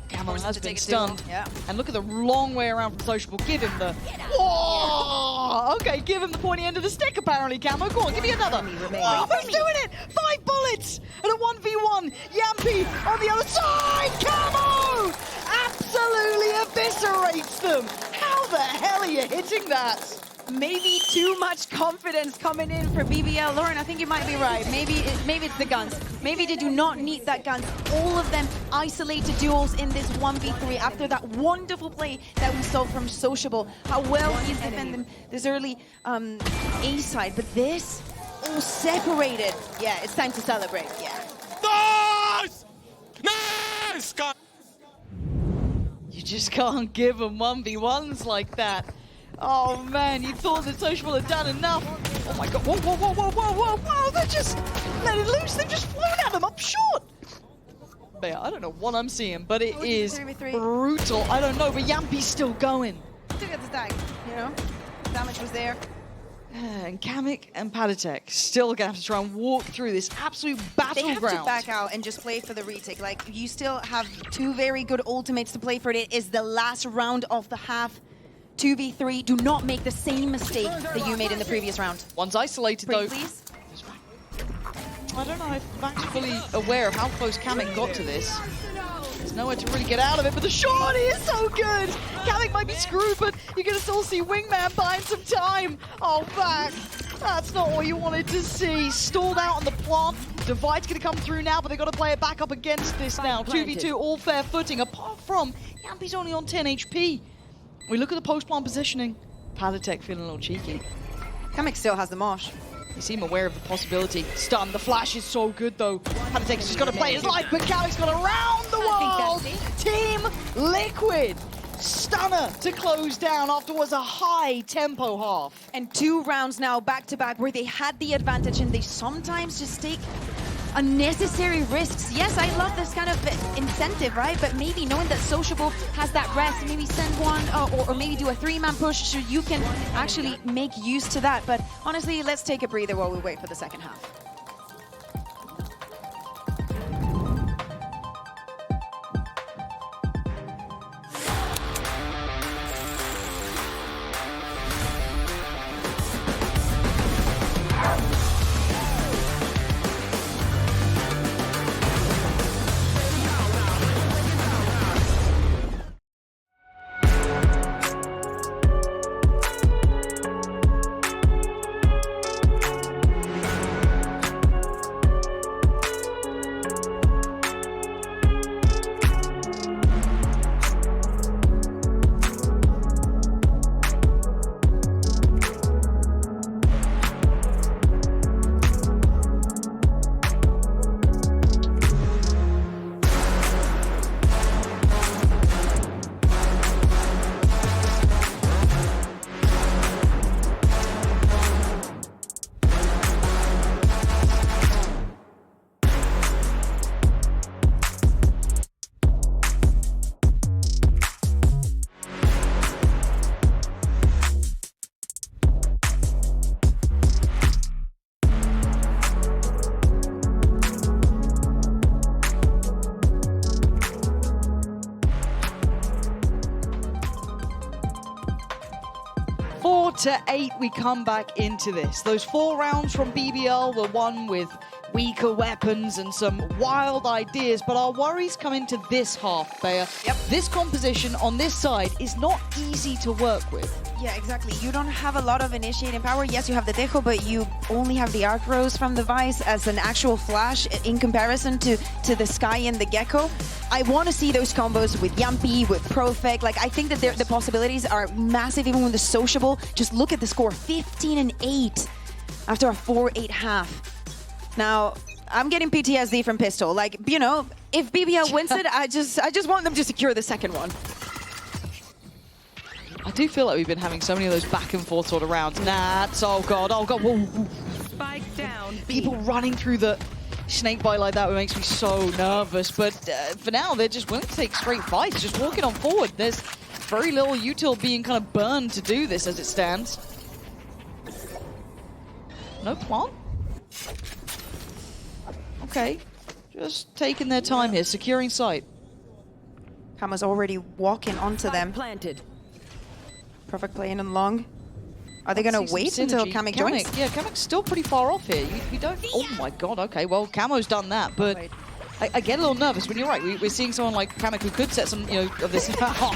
Camo Force him has to been take a stunned. duel. Yeah. And look at the long way around from Sociable. Give him the... Whoa! Okay, give him the pointy end of the stick, apparently, Camo. Go on, give me another. Oh, but he's doing it! 5 bullets! And a 1v1. Jamppi on the other side! Camo! Absolutely eviscerates them! How the hell are you hitting that? Maybe too much confidence coming in for BBL. Lauren, I think you might be right. Maybe it's the guns. Maybe they do not need that guns. All of them isolated duels in this 1v3 after that wonderful play that we saw from Sociable. How well he's defending this early A side. But this, all separated. Yeah, it's time to celebrate. Yeah. Nice! Nice! You just can't give them 1v1s like that. Oh man, you thought that Sociable had done enough. Oh my god, whoa, whoa, whoa, whoa, whoa, whoa, whoa, they just let it loose. They've just flown at them up short. But yeah, I don't know what I'm seeing, but it is 3v3. brutal. I don't know, but Yampi's still going. Still got the stack, you know? Damage was there. And Kamik and Padatek still gonna have to try and walk through this absolute battleground. They have to back out and just play for the retake. Like, you still have 2 very good ultimates to play for. It is the last round of the half. 2v3. Do not make the same mistake that you made in the previous round. One's isolated though. Please. I don't know if Mac's fully aware of how close Kamik got to this. There's nowhere to really get out of it, but the short is so good! Kamik might be screwed, but you're gonna still see Wingman buying some time. Oh, Mac, that's not what you wanted to see. Stalled out on the plant, Divide's going to come through now, but they've got to play it back up against this now. 2v2, all fair footing, apart from Jamppi's only on 10 HP. We look at the post-plant positioning. Patatech feeling a little cheeky. Kamek still has the mosh. You seem aware of the possibility. Stun, the flash is so good though. Patatech's just got to play his life, but Kamek's got around the world. Team Liquid. Stunner to close down after was a high tempo half. And 2 rounds now back to back where they had the advantage and they sometimes just take unnecessary risks. Yes, I love this kind of incentive, right? But maybe knowing that Sociable has that rest, maybe send one or maybe do a 3-man push so you can actually make use to that. But honestly, let's take a breather while we wait for the second half. To 8, we come back into this. Those 4 rounds from BBL were won with weaker weapons and some wild ideas, but our worries come into this half, Bea. Yep. This composition on this side is not easy to work with. Yeah, exactly. You don't have a lot of initiating power. Yes, you have the Tejo, but you only have the Arc Rose from the Vice as an actual flash in comparison to the Sky and the Gecko. I want to see those combos with Jamppi, with Profect. Like, I think that the possibilities are massive, even with the Sociable. Just look at the score, 15-8 after a 4-8 half. Now, I'm getting PTSD from Pistol. Like, you know, if BBL wins it, I just want them to secure the second one. I do feel like we've been having so many of those back and forth sort of rounds. Nats, oh god, whoa. Spike down. People running through the snake bite like that makes me so nervous. But for now, they're just willing to take straight fights, just walking on forward. There's very little util being kind of burned to do this as it stands. No plant? Okay, just taking their time here, securing sight. Kama's already walking onto them. Planted. Perfect playing in long. Are they going to wait until Kamek joins? Yeah, Kamek's still pretty far off here. You don't... Oh my god, okay, well, Camo's done that, but I get a little nervous when you're right. We're seeing someone like Kamek who could set some, you know, of this... Oh,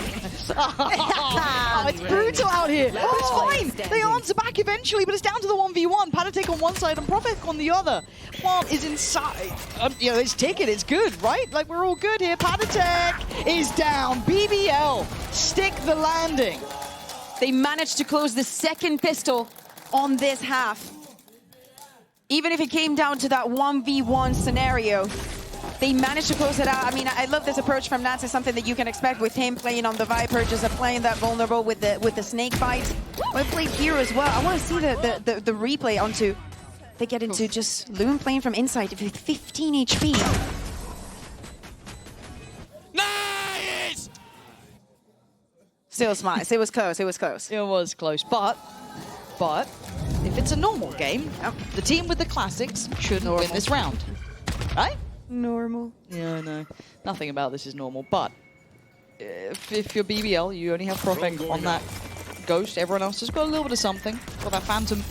it's brutal out here. Oh, it's fine. They answer back eventually, but it's down to the 1v1. Patatech on one side and Profek on the other. Plant is inside. You know, it's ticket, it's good, right? Like, we're all good here. Patatech is down. BBL, stick the landing. They managed to close the second pistol on this half. Even if it came down to that 1v1 scenario, they managed to close it out. I mean, I love this approach from Nats. It's something that you can expect with him playing on the Viper, just playing that vulnerable with the snake bite. I played here as well. I want to see the replay onto... They get into just Loon playing from inside with 15 HP. Nice! Still smart. It was close. It was close. It was close, but if it's a normal game, the team with the classics should win this round, right? Normal. Yeah, no, nothing about this is normal. But if you're BBL, you only have Profek on that Ghost. Everyone else has got a little bit of something. Got that Phantom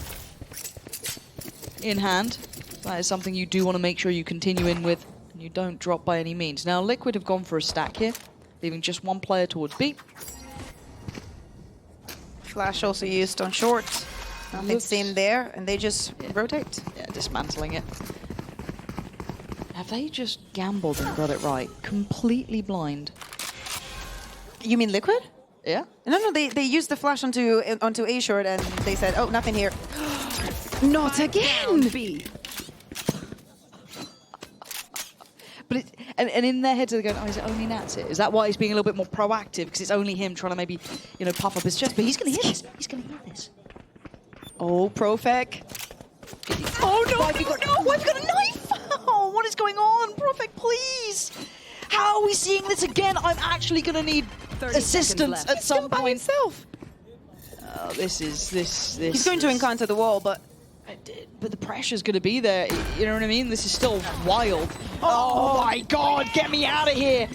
in hand. That is something you do want to make sure you continue in with, and you don't drop by any means. Now, Liquid have gone for a stack here, leaving just one player towards B. Flash also used on short. Nothing seen there, and they just rotate. Yeah, dismantling it. Have they just gambled and got it right? Completely blind. You mean Liquid? Yeah? No, they used the flash onto A short and they said, oh, nothing here. Not again! B. But and in their heads they're going, oh, is it only Nats here? Is that why he's being a little bit more proactive? Because it's only him trying to maybe, you know, puff up his chest. But he's going to hit this. He's going to hit this. Oh, Profec. Oh, no, no, I've got a knife! Oh, what is going on? Profec, please! How are we seeing this again? I'm actually going to need assistance at some point. By himself. Oh, this. He's going to encounter the wall, but the pressure's going to be there. You know what I mean? This is still wild. Oh my God, get me out of here.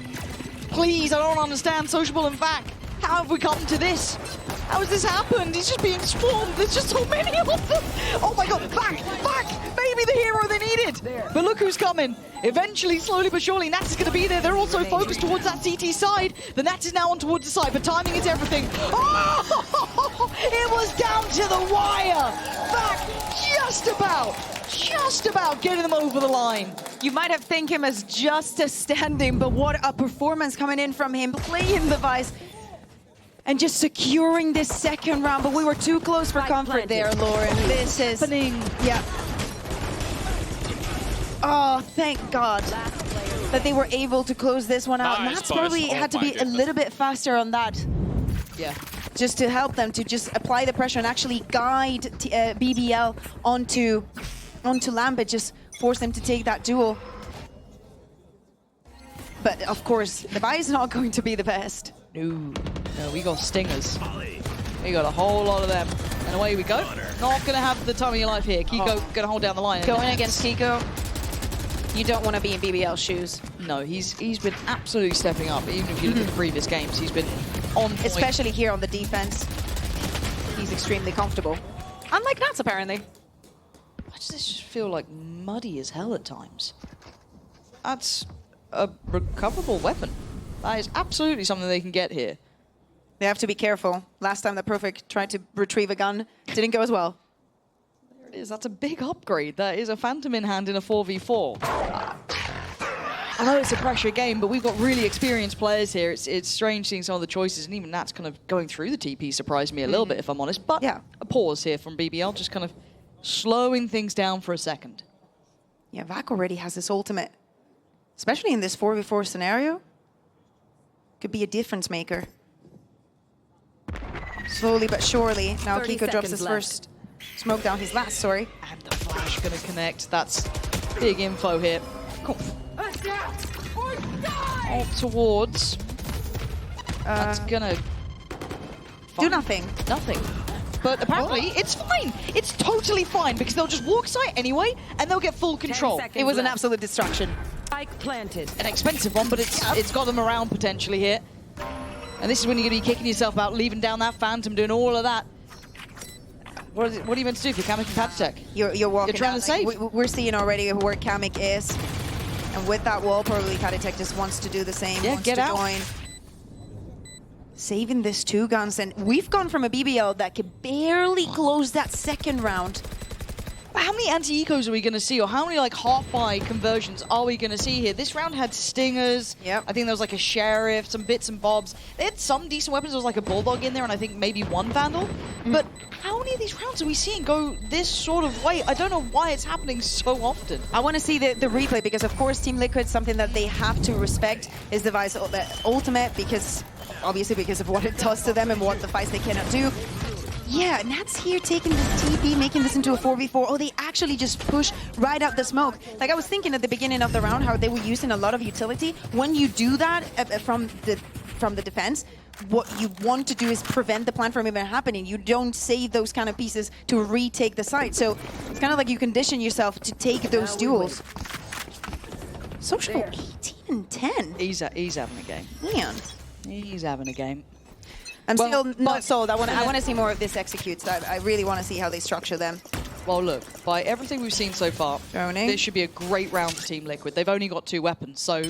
Please, I don't understand Sociable and Vac. How have we come to this? How has this happened? He's just being swarmed. There's just so many of them. Oh my God, Vac! Maybe the hero they needed. But look who's coming. Eventually, slowly but surely, Nats is going to be there. They're also focused towards that CT side. The Nats is now on towards the side, but timing is everything. Oh! It was down to the wire. Vac just about getting them over the line. you might have think him as just a standing, but what a performance coming in from him, playing the Vice and just securing this second round. But we were too close for comfort there, Lauren. This is happening. Yeah. Oh, thank God that they were able to close this one out. Nats probably had to be a little bit faster on that. Yeah. Just to help them to just apply the pressure and actually guide BBL onto Lambert, just force them to take that duel. But of course, the buy is not going to be the best. No, we got stingers. We got a whole lot of them. And away we go. Not going to have the time of your life here. Kiko going to hold down the line. Going against Kiko, you don't want to be in BBL's shoes. No, he's been absolutely stepping up. Even if you look at the previous games, he's been on point. Especially here on the defense. He's extremely comfortable. Unlike Nats, apparently. Why does this just feel like muddy as hell at times? That's a recoverable weapon. That is absolutely something they can get here. They have to be careful. Last time that Perfect tried to retrieve a gun, didn't go as well. There it is. That's a big upgrade. That is a Phantom in hand in a 4v4. I know it's a pressure game, but we've got really experienced players here. It's strange seeing some of the choices, and even Nats kind of going through the TP surprised me a little bit, if I'm honest. But yeah, a pause here from BBL, just kind of slowing things down for a second. Yeah, Vac already has his ultimate. Especially in this 4v4 scenario. Could be a difference maker. Slowly but surely. Now Kiko drops his first smoke down, his last, sorry. And the flash going to connect. That's big info here. Cool. Up towards. That's gonna do nothing. Nothing. But apparently it's fine. It's totally fine because they'll just walk side anyway and they'll get full control. It was an absolute distraction. Spike planted. An expensive one, but it's got them around potentially here. And this is when you're going to be kicking yourself out, leaving down that Phantom, doing all of that. What are you meant to do if you're Kamek and Patatech? You're walking. You're trying to save. We're seeing already where Kamek is. And with that wall, probably Patatech just wants to do the same. Yeah, wants get to out. Join. Saving this 2 guns. And we've gone from a BBL that could barely close that second round. How many anti-ecos are we going to see, or how many like half-buy conversions are we going to see here? This round had stingers. Yep. I think there was like a sheriff, some bits and bobs. They had some decent weapons. There was like a bulldog in there, and I think maybe one vandal. But how many of these rounds are we seeing go this sort of way? I don't know why it's happening so often. I want to see the replay because, of course, Team Liquid, something that they have to respect is the Vice ultimate because, obviously, because of what it does to them and what the fights they cannot do. Yeah, Nats here taking this TP, making this into a 4v4. Oh, they actually just push right out the smoke. Like I was thinking at the beginning of the round how they were using a lot of utility. When you do that from the defense, what you want to do is prevent the plan from even happening. You don't save those kind of pieces to retake the site. So it's kind of like you condition yourself to take those duels. Social 18 and 10. He's having a game. Man. He's having a game. I'm still not sold. I want to see more of this executes. I really want to see how they structure them. Well, look, by everything we've seen so far, this should be a great round for Team Liquid. They've only got 2 weapons, so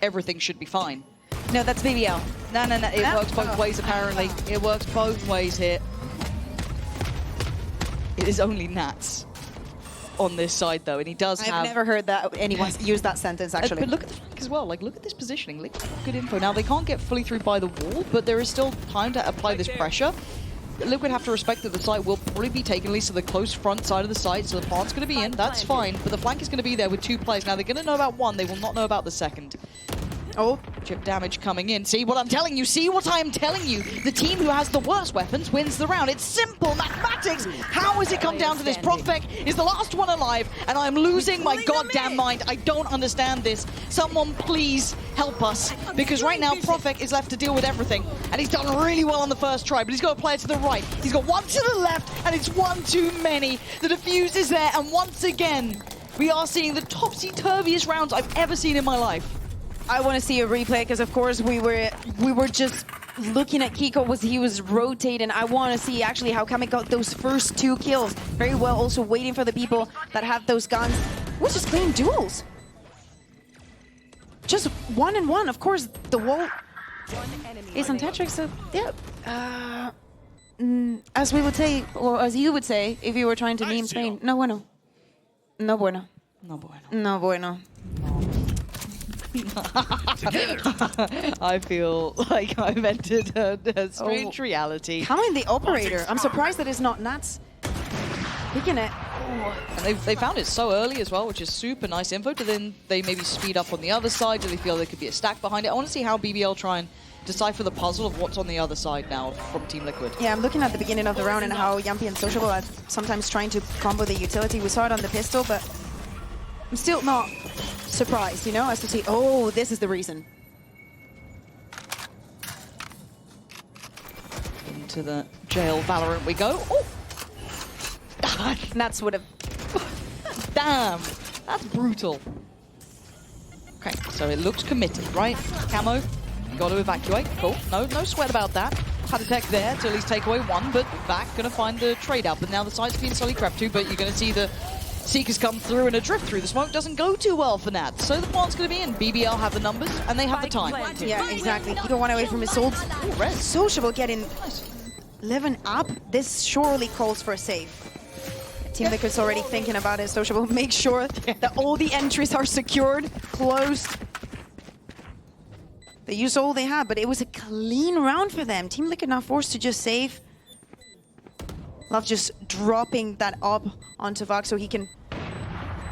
everything should be fine. No, that's BBL. No. It works both ways, apparently. It works both ways here. It is only Nats. on this side, though, and he does have... I've never heard that anyone use that sentence, actually. But look at the flank as well. Like, look at this positioning. Look at good info. Now, they can't get fully through by the wall, but there is still time to apply this pressure. Liquid have to respect that the site will probably be taken, at least to the close front side of the site, so the plant's going to be in. That's fine, but the flank is going to be there with 2 players. Now, they're going to know about one. They will not know about the second. Oh, chip damage coming in. See what I'm telling you? See what I am telling you? The team who has the worst weapons wins the round. It's simple mathematics. How has it come down to this? Profek is the last one alive, and I'm losing my goddamn mind. I don't understand this. Someone please help us, because right now Profek is left to deal with everything, and he's done really well on the first try, but he's got a player to the right. He's got one to the left, and it's one too many. The defuse is there, and once again, we are seeing the topsy-turviest rounds I've ever seen in my life. I want to see a replay because, of course, we were just looking at Kickoff he was rotating. I want to see actually how Kame got those first 2 kills. Very well, also waiting for the people that have those guns. We're just playing duels. Just 1 and 1. Of course, the wall is on Tetrix, so yeah. As we would say, or as you would say, if you were trying to meme Spain, no bueno. No bueno. No bueno. No bueno. I feel like I've entered a strange reality. Coming the operator. I'm surprised that it's not Nats picking it. And they found it so early as well, which is super nice info. To then they maybe speed up on the other side. Do they feel there could be a stack behind it? I want to see how BBL try and decipher the puzzle of what's on the other side now from Team Liquid. Yeah, I'm looking at the beginning of the round and how Jamppi and Sociable are sometimes trying to combo the utility. We saw it on the pistol, but I'm still not surprised, you know, as to see, oh, this is the reason. Into the jail Valorant we go. Oh! Nats would have... Damn! That's brutal. Okay, so it looks committed, right? Camo, you got to evacuate. Cool. No sweat about that. Had a tech there to at least take away 1, but back, going to find the trade out. But now the site's being slowly crept to, but you're going to see the Seekers come through and a drift through. The smoke doesn't go too well for Nat. So the plant's going to be in. BBL have the numbers, and they have the time. Yeah, exactly. Kiko 1 away from his swords. Sociable getting 11 up. This surely calls for a save. Team Liquid's already thinking about it. Sociable, make sure that all the entries are secured, closed. They used all they had, but it was a clean round for them. Team Liquid now forced to just save. Love just dropping that up onto Vox so he can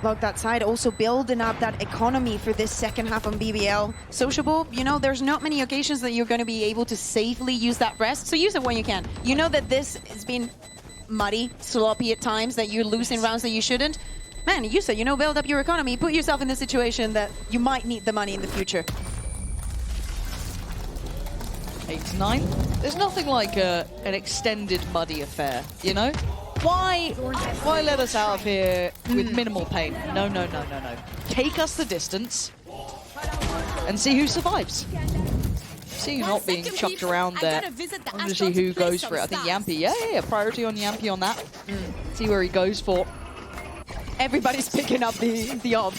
log that side. Also building up that economy for this second half on BBL. Sociable, you know, there's not many occasions that you're going to be able to safely use that rest, so use it when you can. You know that this has been muddy, sloppy at times, that you're losing rounds that you shouldn't. Man, use it, you know, build up your economy, put yourself in the situation that you might need the money in the future. 8-9. There's nothing like an extended muddy affair, you know? Why let us out of here with minimal pain? No. Take us the distance and see who survives. See you not being chucked around there. I want to see who goes for it. I think Jamppi, yeah, priority on Jamppi on that. See where he goes for. Everybody's picking up the op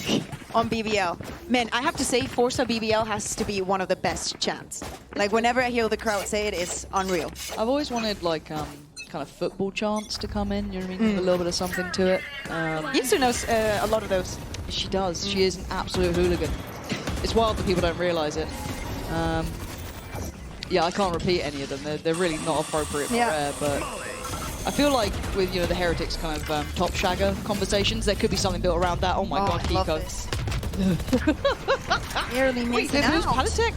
on BBL. Man, I have to say, Forza BBL has to be one of the best chants. Like, whenever I hear the crowd say it, it's unreal. I've always wanted, like, kind of football chants to come in, you know what I mean? A little bit of something to it. Yinsu knows a lot of those. She does. She is an absolute hooligan. It's wild that people don't realize it. Yeah, I can't repeat any of them. They're really not appropriate for Rare, but I feel like with, you know, the Heretics kind of top shagger conversations, there could be something built around that. Oh my god, Kiko. Barely makes it out. Palitek?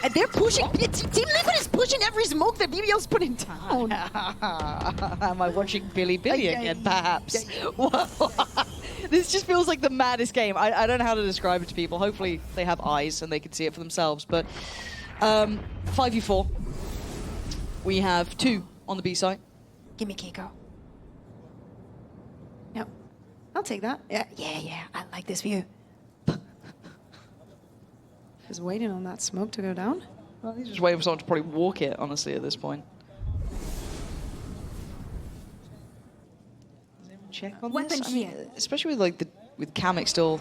And they're pushing. Team Liquid is pushing every smoke that BBL's putting down. Am I watching Billy again, perhaps? This just feels like the maddest game. I don't know how to describe it to people. Hopefully they have eyes and they can see it for themselves. But 5v4. We have 2 on the B side. Give me Kiko. Yep. I'll take that. Yeah. I like this view. Just waiting on that smoke to go down. Well, he's just waiting for someone to probably walk it, honestly, at this point. Does anyone check on this? I mean, especially with like with Kamek still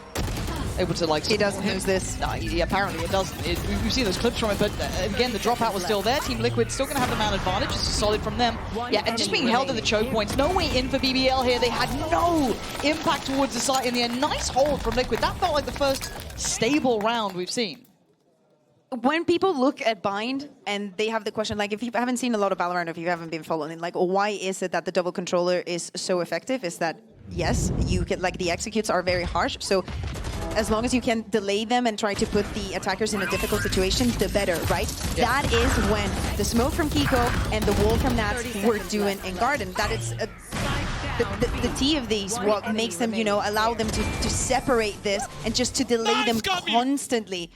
able to like... He doesn't lose this. No, apparently it doesn't. We've seen those clips from it, but again, the dropout was still there. Team Liquid still going to have the man advantage. This is solid from them. Yeah, and just being held at the choke points. No way in for BBL here. They had no impact towards the site in the end. Nice hold from Liquid. That felt like the first stable round we've seen. When people look at Bind and they have the question, like if you haven't seen a lot of Valorant or if you haven't been following, like why is it that the double controller is so effective? Is that, yes, you can, like the executes are very harsh. So as long as you can delay them and try to put the attackers in a difficult situation, the better, right? Yeah. That is when the smoke from Kiko and the wall from Nats were doing in Garden. That is the T of these, what makes them, you know, allow them to separate this and just to delay them constantly.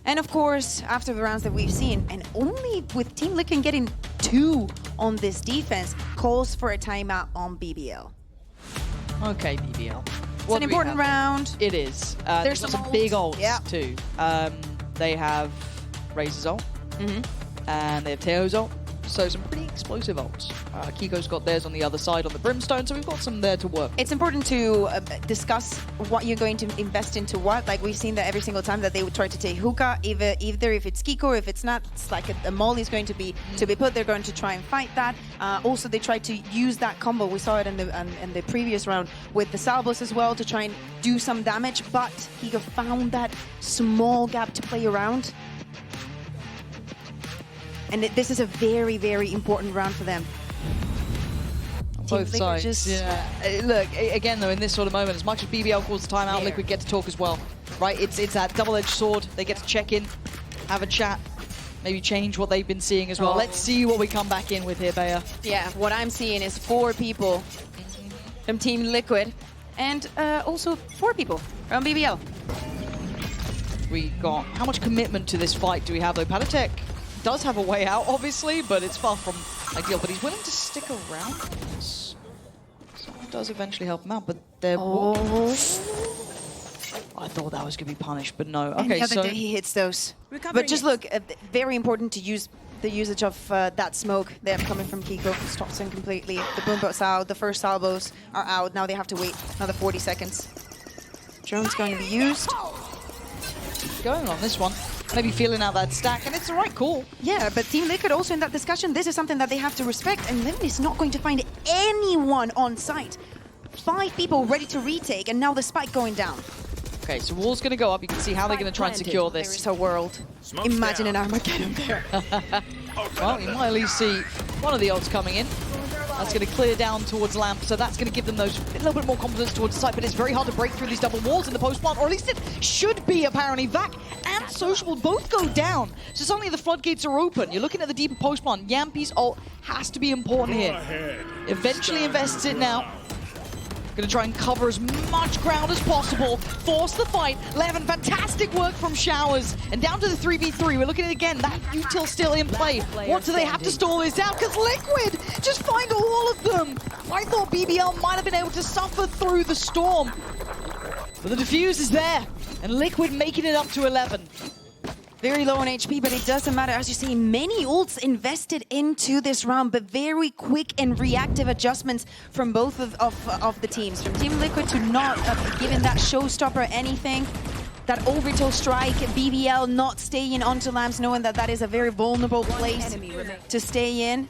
And of course, after the rounds that we've seen, and only with Team Liquid getting 2 on this defense, calls for a timeout on BBL. Okay, BBL. It's an important round. It is. There's some big ults too. They have Razor's ult, and they have Teo's ult. So some pretty explosive ults. Kiko's got theirs on the other side on the Brimstone, so we've got some there to work. It's important to discuss what you're going to invest into what. Like we've seen that every single time that they would try to take hookah, either if it's Kiko or if it's not, it's like a molly is going to be put. They're going to try and fight that. Also, they try to use that combo. We saw it in the previous round with the salvos as well to try and do some damage. But Kiko found that small gap to play around. And this is a very, very important round for them. Both sides. Yeah. Look, again though, in this sort of moment, as much as BBL calls the timeout, Liquid get to talk as well, right? It's that double-edged sword. They get to check in, have a chat, maybe change what they've been seeing as well. Let's see what we come back in with here, Bea. Yeah, what I'm seeing is 4 people from Team Liquid, and also 4 people from BBL. We got how much commitment to this fight do we have though? Patatek does have a way out, obviously, but it's far from ideal. But he's willing to stick around. So it does eventually help him out, but there. I thought that was going to be punished, but no. Okay, and the other so day he hits those. But just look, very important to use the usage of that smoke there coming from Kiko. Stops him completely. The boombots out. The first salvos are out. Now they have to wait another 40 seconds. Drone's going to be used. Going on this one. Maybe feeling out that stack, and it's the right call. Yeah, but Team Liquid also in that discussion, this is something that they have to respect, and Lemon is not going to find anyone on site. 5 people ready to retake, and now the spike going down. Okay, so wall's going to go up. You can see how they're going to try and secure this. There is a world. Imagine an Armageddon there. Well, you might at least see one of the ults coming in. That's going to clear down towards Lamp, so that's going to give them those a little bit more confidence towards the site, but it's very hard to break through these double walls in the post-plant, or at least it should be, apparently. Vac and Social both go down, so suddenly the floodgates are open. You're looking at the deeper post-plant. Jamppi's ult has to be important here. Eventually invests it now. Going to try and cover as much ground as possible, force the fight. Levin, fantastic work from Showers. And down to the 3v3, we're looking at it again, that util still in play. What do they have to stall this out? Because Liquid just find all of them. I thought BBL might have been able to suffer through the storm. But the defuse is there, and Liquid making it up to 11. Very low on HP, but it doesn't matter. As you see, many ults invested into this round, but very quick and reactive adjustments from both of the teams. From Team Liquid to not giving that showstopper anything. That orbital strike, BBL not staying onto Lamps, knowing that that is a very vulnerable place to stay in.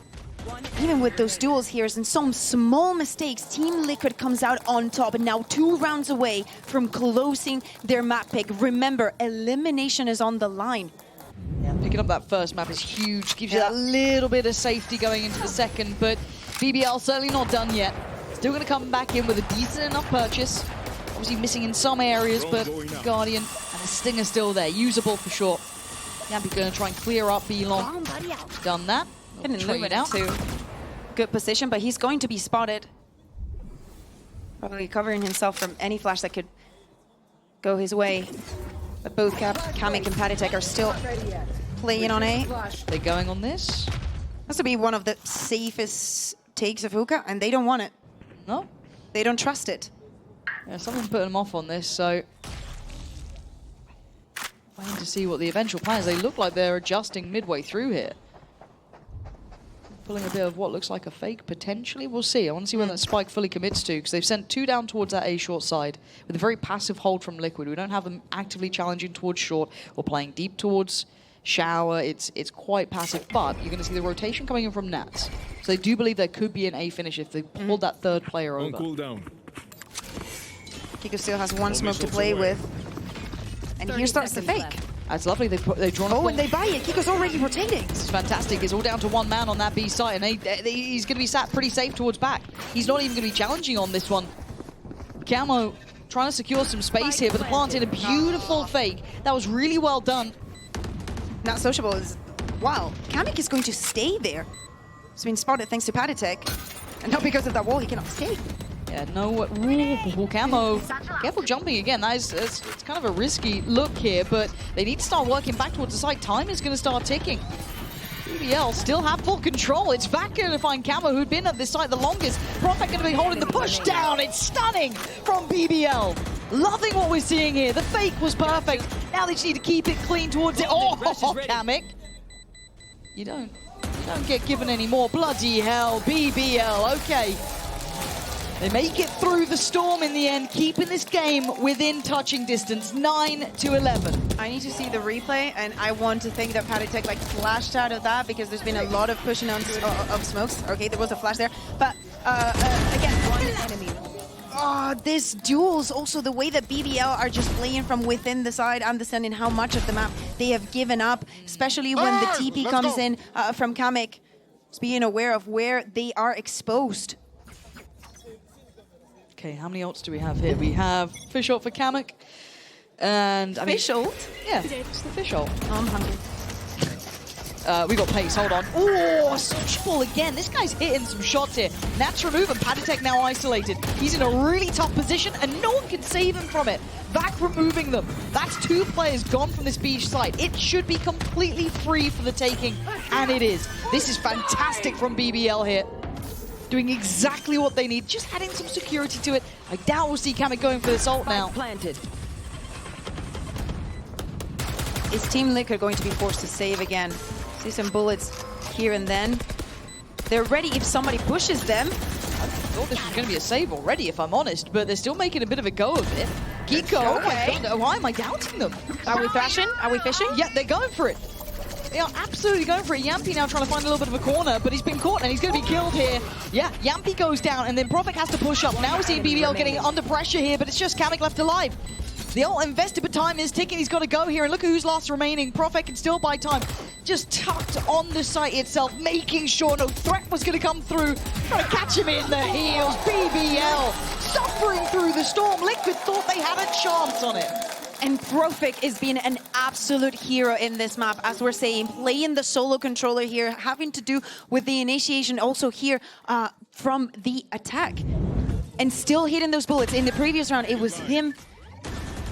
Even with those duels here and some small mistakes, Team Liquid comes out on top and now 2 rounds away from closing their map pick. Remember, elimination is on the line. Yeah, picking up that first map is huge, gives you that little bit of safety going into the second, but BBL certainly not done yet. Still going to come back in with a decent enough purchase. Obviously missing in some areas, but Guardian and the Stinger still there, usable for sure. Jamppi going to try and clear up B-Long. Done that. Didn't trade out to good position, but he's going to be spotted. Probably covering himself from any flash that could go his way. But both Kamek and Patatek are still playing on A. They're going on this. Has to be one of the safest takes of hookah, and they don't want it. No? They don't trust it. Yeah, someone's putting them off on this, so waiting to see what the eventual plan is. They look like they're adjusting midway through here. pulling a bit of what looks like a fake, potentially. We'll see. I want to see when that spike fully commits to, because they've sent 2 down towards that A short side with a very passive hold from Liquid. We don't have them actively challenging towards short or playing deep towards shower. It's quite passive, but you're going to see the rotation coming in from Nats. So they do believe there could be an A finish if they pulled that third player over. On cooldown. Kickoff still has 1 smoke to play with. And here starts the fake. That's lovely. They've drawn. Oh, and they buy it. Kiko's already rotating. This is fantastic. It's all down to 1 man on that B site, and he's going to be sat pretty safe towards back. He's not even going to be challenging on this one. Camo trying to secure some space here, but the plant in a beautiful fake. That was really well done. Not sociable is... Wow, Kamek is going to stay there. It's been spotted thanks to Patatek. And not because of that wall, he cannot escape. Yeah, no... Ooh, Camo. Careful jumping again. It's kind of a risky look here, but they need to start working back towards the side. Time is going to start ticking. BBL still have full control. It's back going to find Camo, who'd been at this site the longest. Prophet going to be holding the push down. It's stunning from BBL. Loving what we're seeing here. The fake was perfect. Now they just need to keep it clean towards it. Oh, Kamek. You don't get given any more. Bloody hell, BBL. Okay. They make it through the storm in the end, keeping this game within touching distance, 9-11. I need to see the replay, and I want to think that Patatek like flashed out of that because there's been a lot of pushing on of smokes. Okay, there was a flash there, but again, 1 enemy. This duels, also the way that BBL are just playing from within the side, understanding how much of the map they have given up, especially when the TP comes in from Kamek, just being aware of where they are exposed. Okay, how many ults do we have here? We have fish ult for Kamek. And I mean, Fish ult? Yeah, it's the fish ult. Oh, I'm hungry. We got pace, hold on. Oh, Sociable again. This guy's hitting some shots here. Nats remove and Patatek now isolated. He's in a really tough position and no one can save him from it. Back removing them. That's 2 players gone from this beach site. It should be completely free for the taking, and it is. This is fantastic from BBL here. Doing exactly what they need, just adding some security to it. I doubt we'll see Kamek going for this ult now. Planted. Is Team Liquid going to be forced to save again? See some bullets here and then. They're ready if somebody pushes them. I thought this was going to be a save already, if I'm honest, but they're still making a bit of a go of it. Geeko, oh my god, why am I doubting them? Are we thrashing? Are we fishing? Yeah, they're going for it. They are absolutely going for it. Jamppi now trying to find a little bit of a corner, but he's been caught and he's going to be killed here. Yeah, Jamppi goes down and then Prophet has to push up. Now we're seeing BBL getting under pressure here, but it's just Kamek left alive. The ult invested, but time is ticking. He's got to go here, and look at who's last remaining. Prophet can still buy time. Just tucked on the site itself, making sure no threat was going to come through. Trying to catch him in the heels. BBL suffering through the storm. Liquid thought they had a chance on it. And Profik is being an absolute hero in this map, as we're saying, playing the solo controller here, having to do with the initiation also here from the attack. And still hitting those bullets. In the previous round, it was him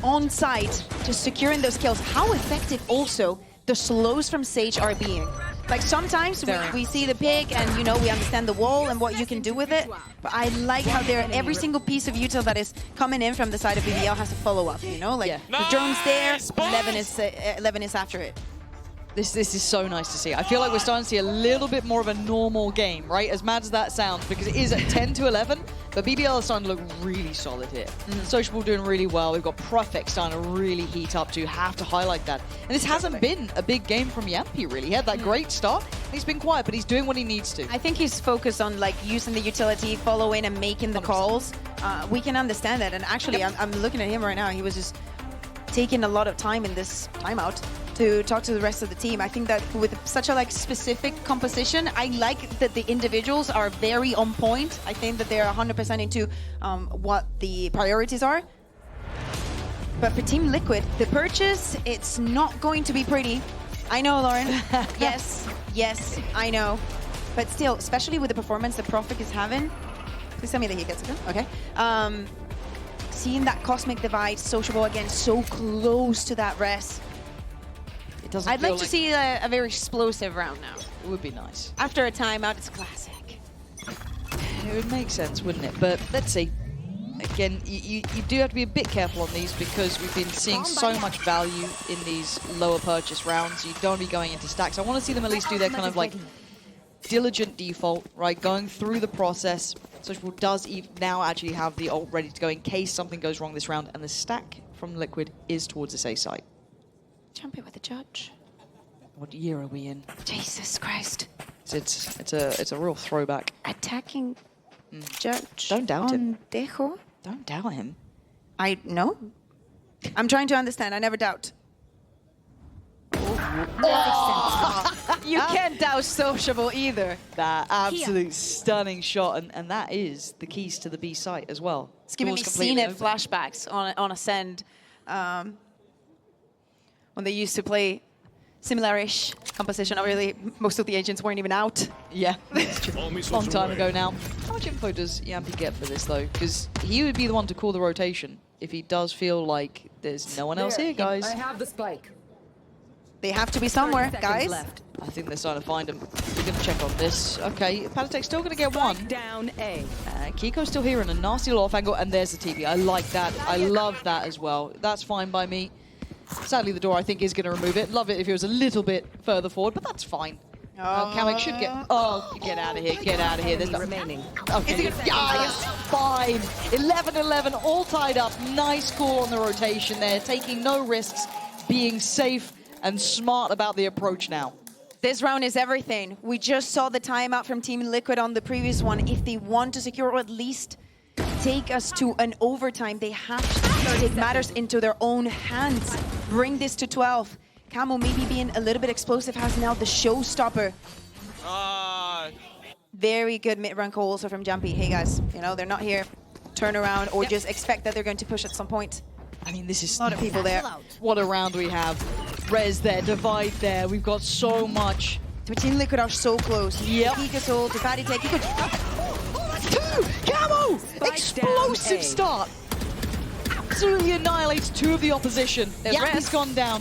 on site, just securing those kills. How effective also the slows from Sage are being. Like sometimes we see the pick and you know we understand the wall and what you can do with it, but I like how every single piece of util that is coming in from the side of BBL has to follow up, you know, like the drone's there, 11 is after it. This is so nice to see. I feel like we're starting to see a little bit more of a normal game, right? As mad as that sounds, because it is at 10-11, but BBL is starting to look really solid here. Sociable doing really well. We've got Profect starting to really heat up too. Have to highlight that. And this hasn't been a big game from Jamppi, really. He had that great start. He's been quiet, but he's doing what he needs to. I think he's focused on like using the utility, following and making the calls. We can understand that. And actually, I'm looking at him right now. He was just taking a lot of time in this timeout to talk to the rest of the team. I think that with such a like specific composition, I like that the individuals are very on point. I think that they're 100% into what the priorities are. But for Team Liquid, the purchase, it's not going to be pretty. I know, Lauren. yes, I know. But still, especially with the performance that Profik is having, please tell me that he gets it. Okay. Seeing that Cosmic Divide, Sociable again, so close to that res. I'd like to see a very explosive round now. It would be nice. After a timeout, it's classic. It would make sense, wouldn't it? But let's see. Again, you do have to be a bit careful on these because we've been seeing so much value in these lower purchase rounds. You don't want to be going into stacks. I want to see them at least do their kind of like diligent default, right? Going through the process. Sociable does now actually have the ult ready to go in case something goes wrong this round, and the stack from Liquid is towards this A site. Jamppi with the judge. What year are we in? Jesus Christ. It's a real throwback. Attacking judge. Don't doubt him. on Dejo? Don't doubt him. I know. I'm trying to understand. I never doubt. You can't doubt Sociable either. That absolute stunning shot, and that is the keys to the B site as well. It's giving me Doors completely Cnet open. flashbacks on Ascend. When they used to play similar-ish composition. Not really. Most of the agents weren't even out. Yeah, long time ago now. How much info does Jamppi get for this though? Because he would be the one to call the rotation if he does feel like there's no one else here, guys. I have the spike. They have to be somewhere, guys. Left. I think they're starting to find him. We're going to check on this. Okay, Patatek's still going to get one. Down A. Kiko's still here in a nasty little off angle, and there's the TP. I like that. I love that as well. That's fine by me. Sadly, the door, I think, is going to remove it. Love it if it was a little bit further forward, but that's fine. Kamek should get... Oh, get out of here. Get out of here. There's no... remaining. Okay, yes, fine. 11-11, all tied up. Nice call on the rotation there. Taking no risks, being safe and smart about the approach now. This round is everything. We just saw the timeout from Team Liquid on the previous one. If they want to secure or at least take us to an overtime, they have to take matters into their own hands. Bring this to 12. Camo maybe being a little bit explosive has now the showstopper. Very good mid-run call also from Jamppi. Hey guys, you know, they're not here. Turn around or just expect that they're going to push at some point. I mean, this is A lot of people there. what a round we have. Res there, Divide there. We've got so much. Team Liquid are so close. Yep. Kika's ult to Patty take. Two! Camo! Explosive down A. start. Absolutely annihilates two of the opposition. Yappy's gone down.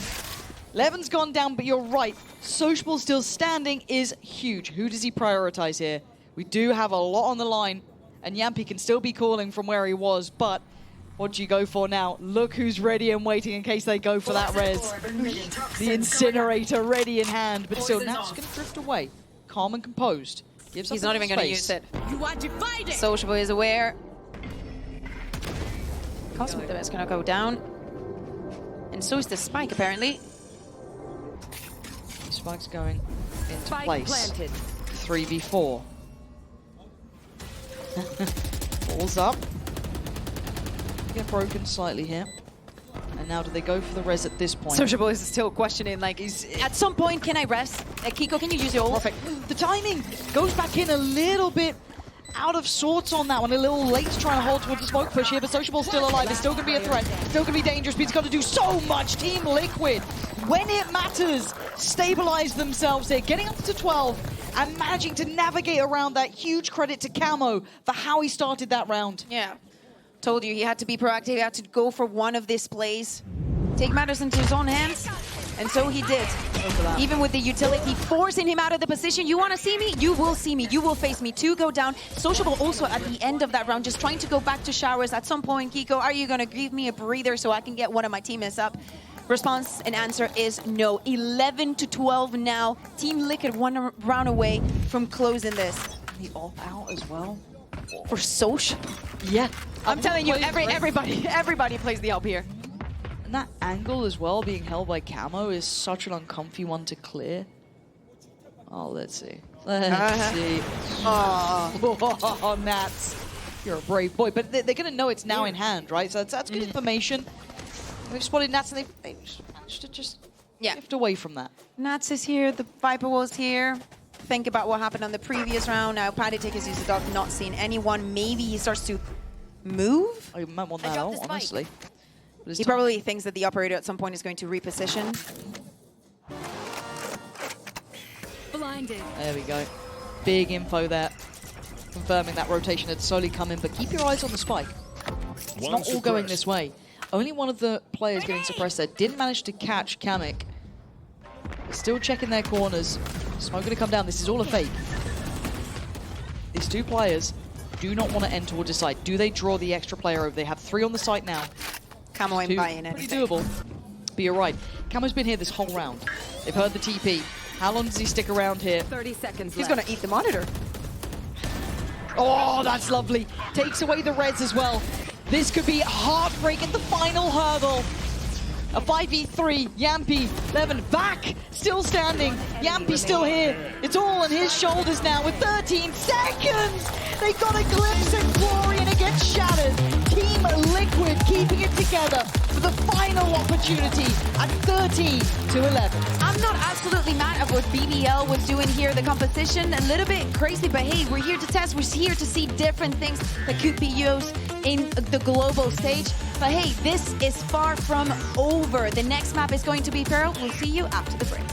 Levin's gone down, but you're right. Sociable still standing is huge. Who does he prioritize here? We do have a lot on the line, and Jamppi can still be calling from where he was, but what do you go for now? Look who's ready and waiting in case they go for that res. The incinerator ready in hand, but still now it's going to drift away. Calm and composed. Gives He's up not even going to space. use it. You are divided. Sociable is aware. Cosmic is going to go down. And so is the spike, apparently. Spike's going into Spike place. planted. 3v4. Balls up. Get broken slightly here. And now do they go for the res at this point? Sociable is still questioning, like, at some point, can I rest? Kiko, can you use your ult? Perfect. The timing goes back in a little bit out of sorts on that one. A little late to try and hold towards the smoke push here, but Sociable's still alive. It's still going to be a threat. Still going to be dangerous, but he's got to do so much. Team Liquid, when it matters, stabilize themselves here, getting up to 12 and managing to navigate around that. Huge credit to Camo for how he started that round. Yeah. Told you, he had to be proactive. He had to go for one of these plays. Take matters into his own hands. And so he did. Even with the utility forcing him out of the position. You want to see me? You will see me. You will face me. Two go down. Sociable also at the end of that round just trying to go back to showers. At some point, Kiko, are you going to give me a breather so I can get one of my teammates up? Response and answer is no. 11-12 now. Team Liquid one round away from closing this. The off out as well. For Sociable. Yeah. I'm telling you, everybody plays the up here. And that angle as well, being held by Camo, is such an uncomfy one to clear. Oh, let's see. Let's see. Oh, Nats. You're a brave boy. But they're going to know it's now in hand, right? So that's good information. They've spotted Nats and they've managed to just drift away from that. Nats is here, the Viper was here. Think about what happened on the previous round. Now Patatek has used the dog, not seen anyone. Maybe he starts to move. I might want that out, honestly. He probably thinks that the operator at some point is going to reposition. Blinded. There we go. Big info there. Confirming that rotation had slowly come in, but keep your eyes on the spike. It's not all going this way. Only one of the players getting suppressed there didn't manage to catch Kamek. Still checking their corners. Smoke going to come down. This is all a fake. These two players do not want to end towards the site. Do they draw the extra player over? They have 3 on the site now. Camo ain't buying Pretty anything. doable. But you're right. Camo's been here this whole round. They've heard the TP. How long does he stick around here? 30 seconds He's left. gonna eat the monitor. Oh, that's lovely. Takes away the reds as well. This could be heartbreak at the final hurdle. A 5v3, Jamppi, Levin back, still standing. Jamppi still here. It's all on his shoulders now with 13 seconds. They got a glimpse at glory and it gets shattered. Team Liquid keeping it together for the final opportunity at 13-11. I'm not absolutely mad at what BBL was doing here. The composition, a little bit crazy, but hey, we're here to test. We're here to see different things that could be used in the global stage. But hey, this is far from over. The next map is going to be Feral. We'll see you after the break.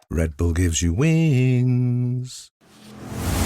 Red Bull gives you wings.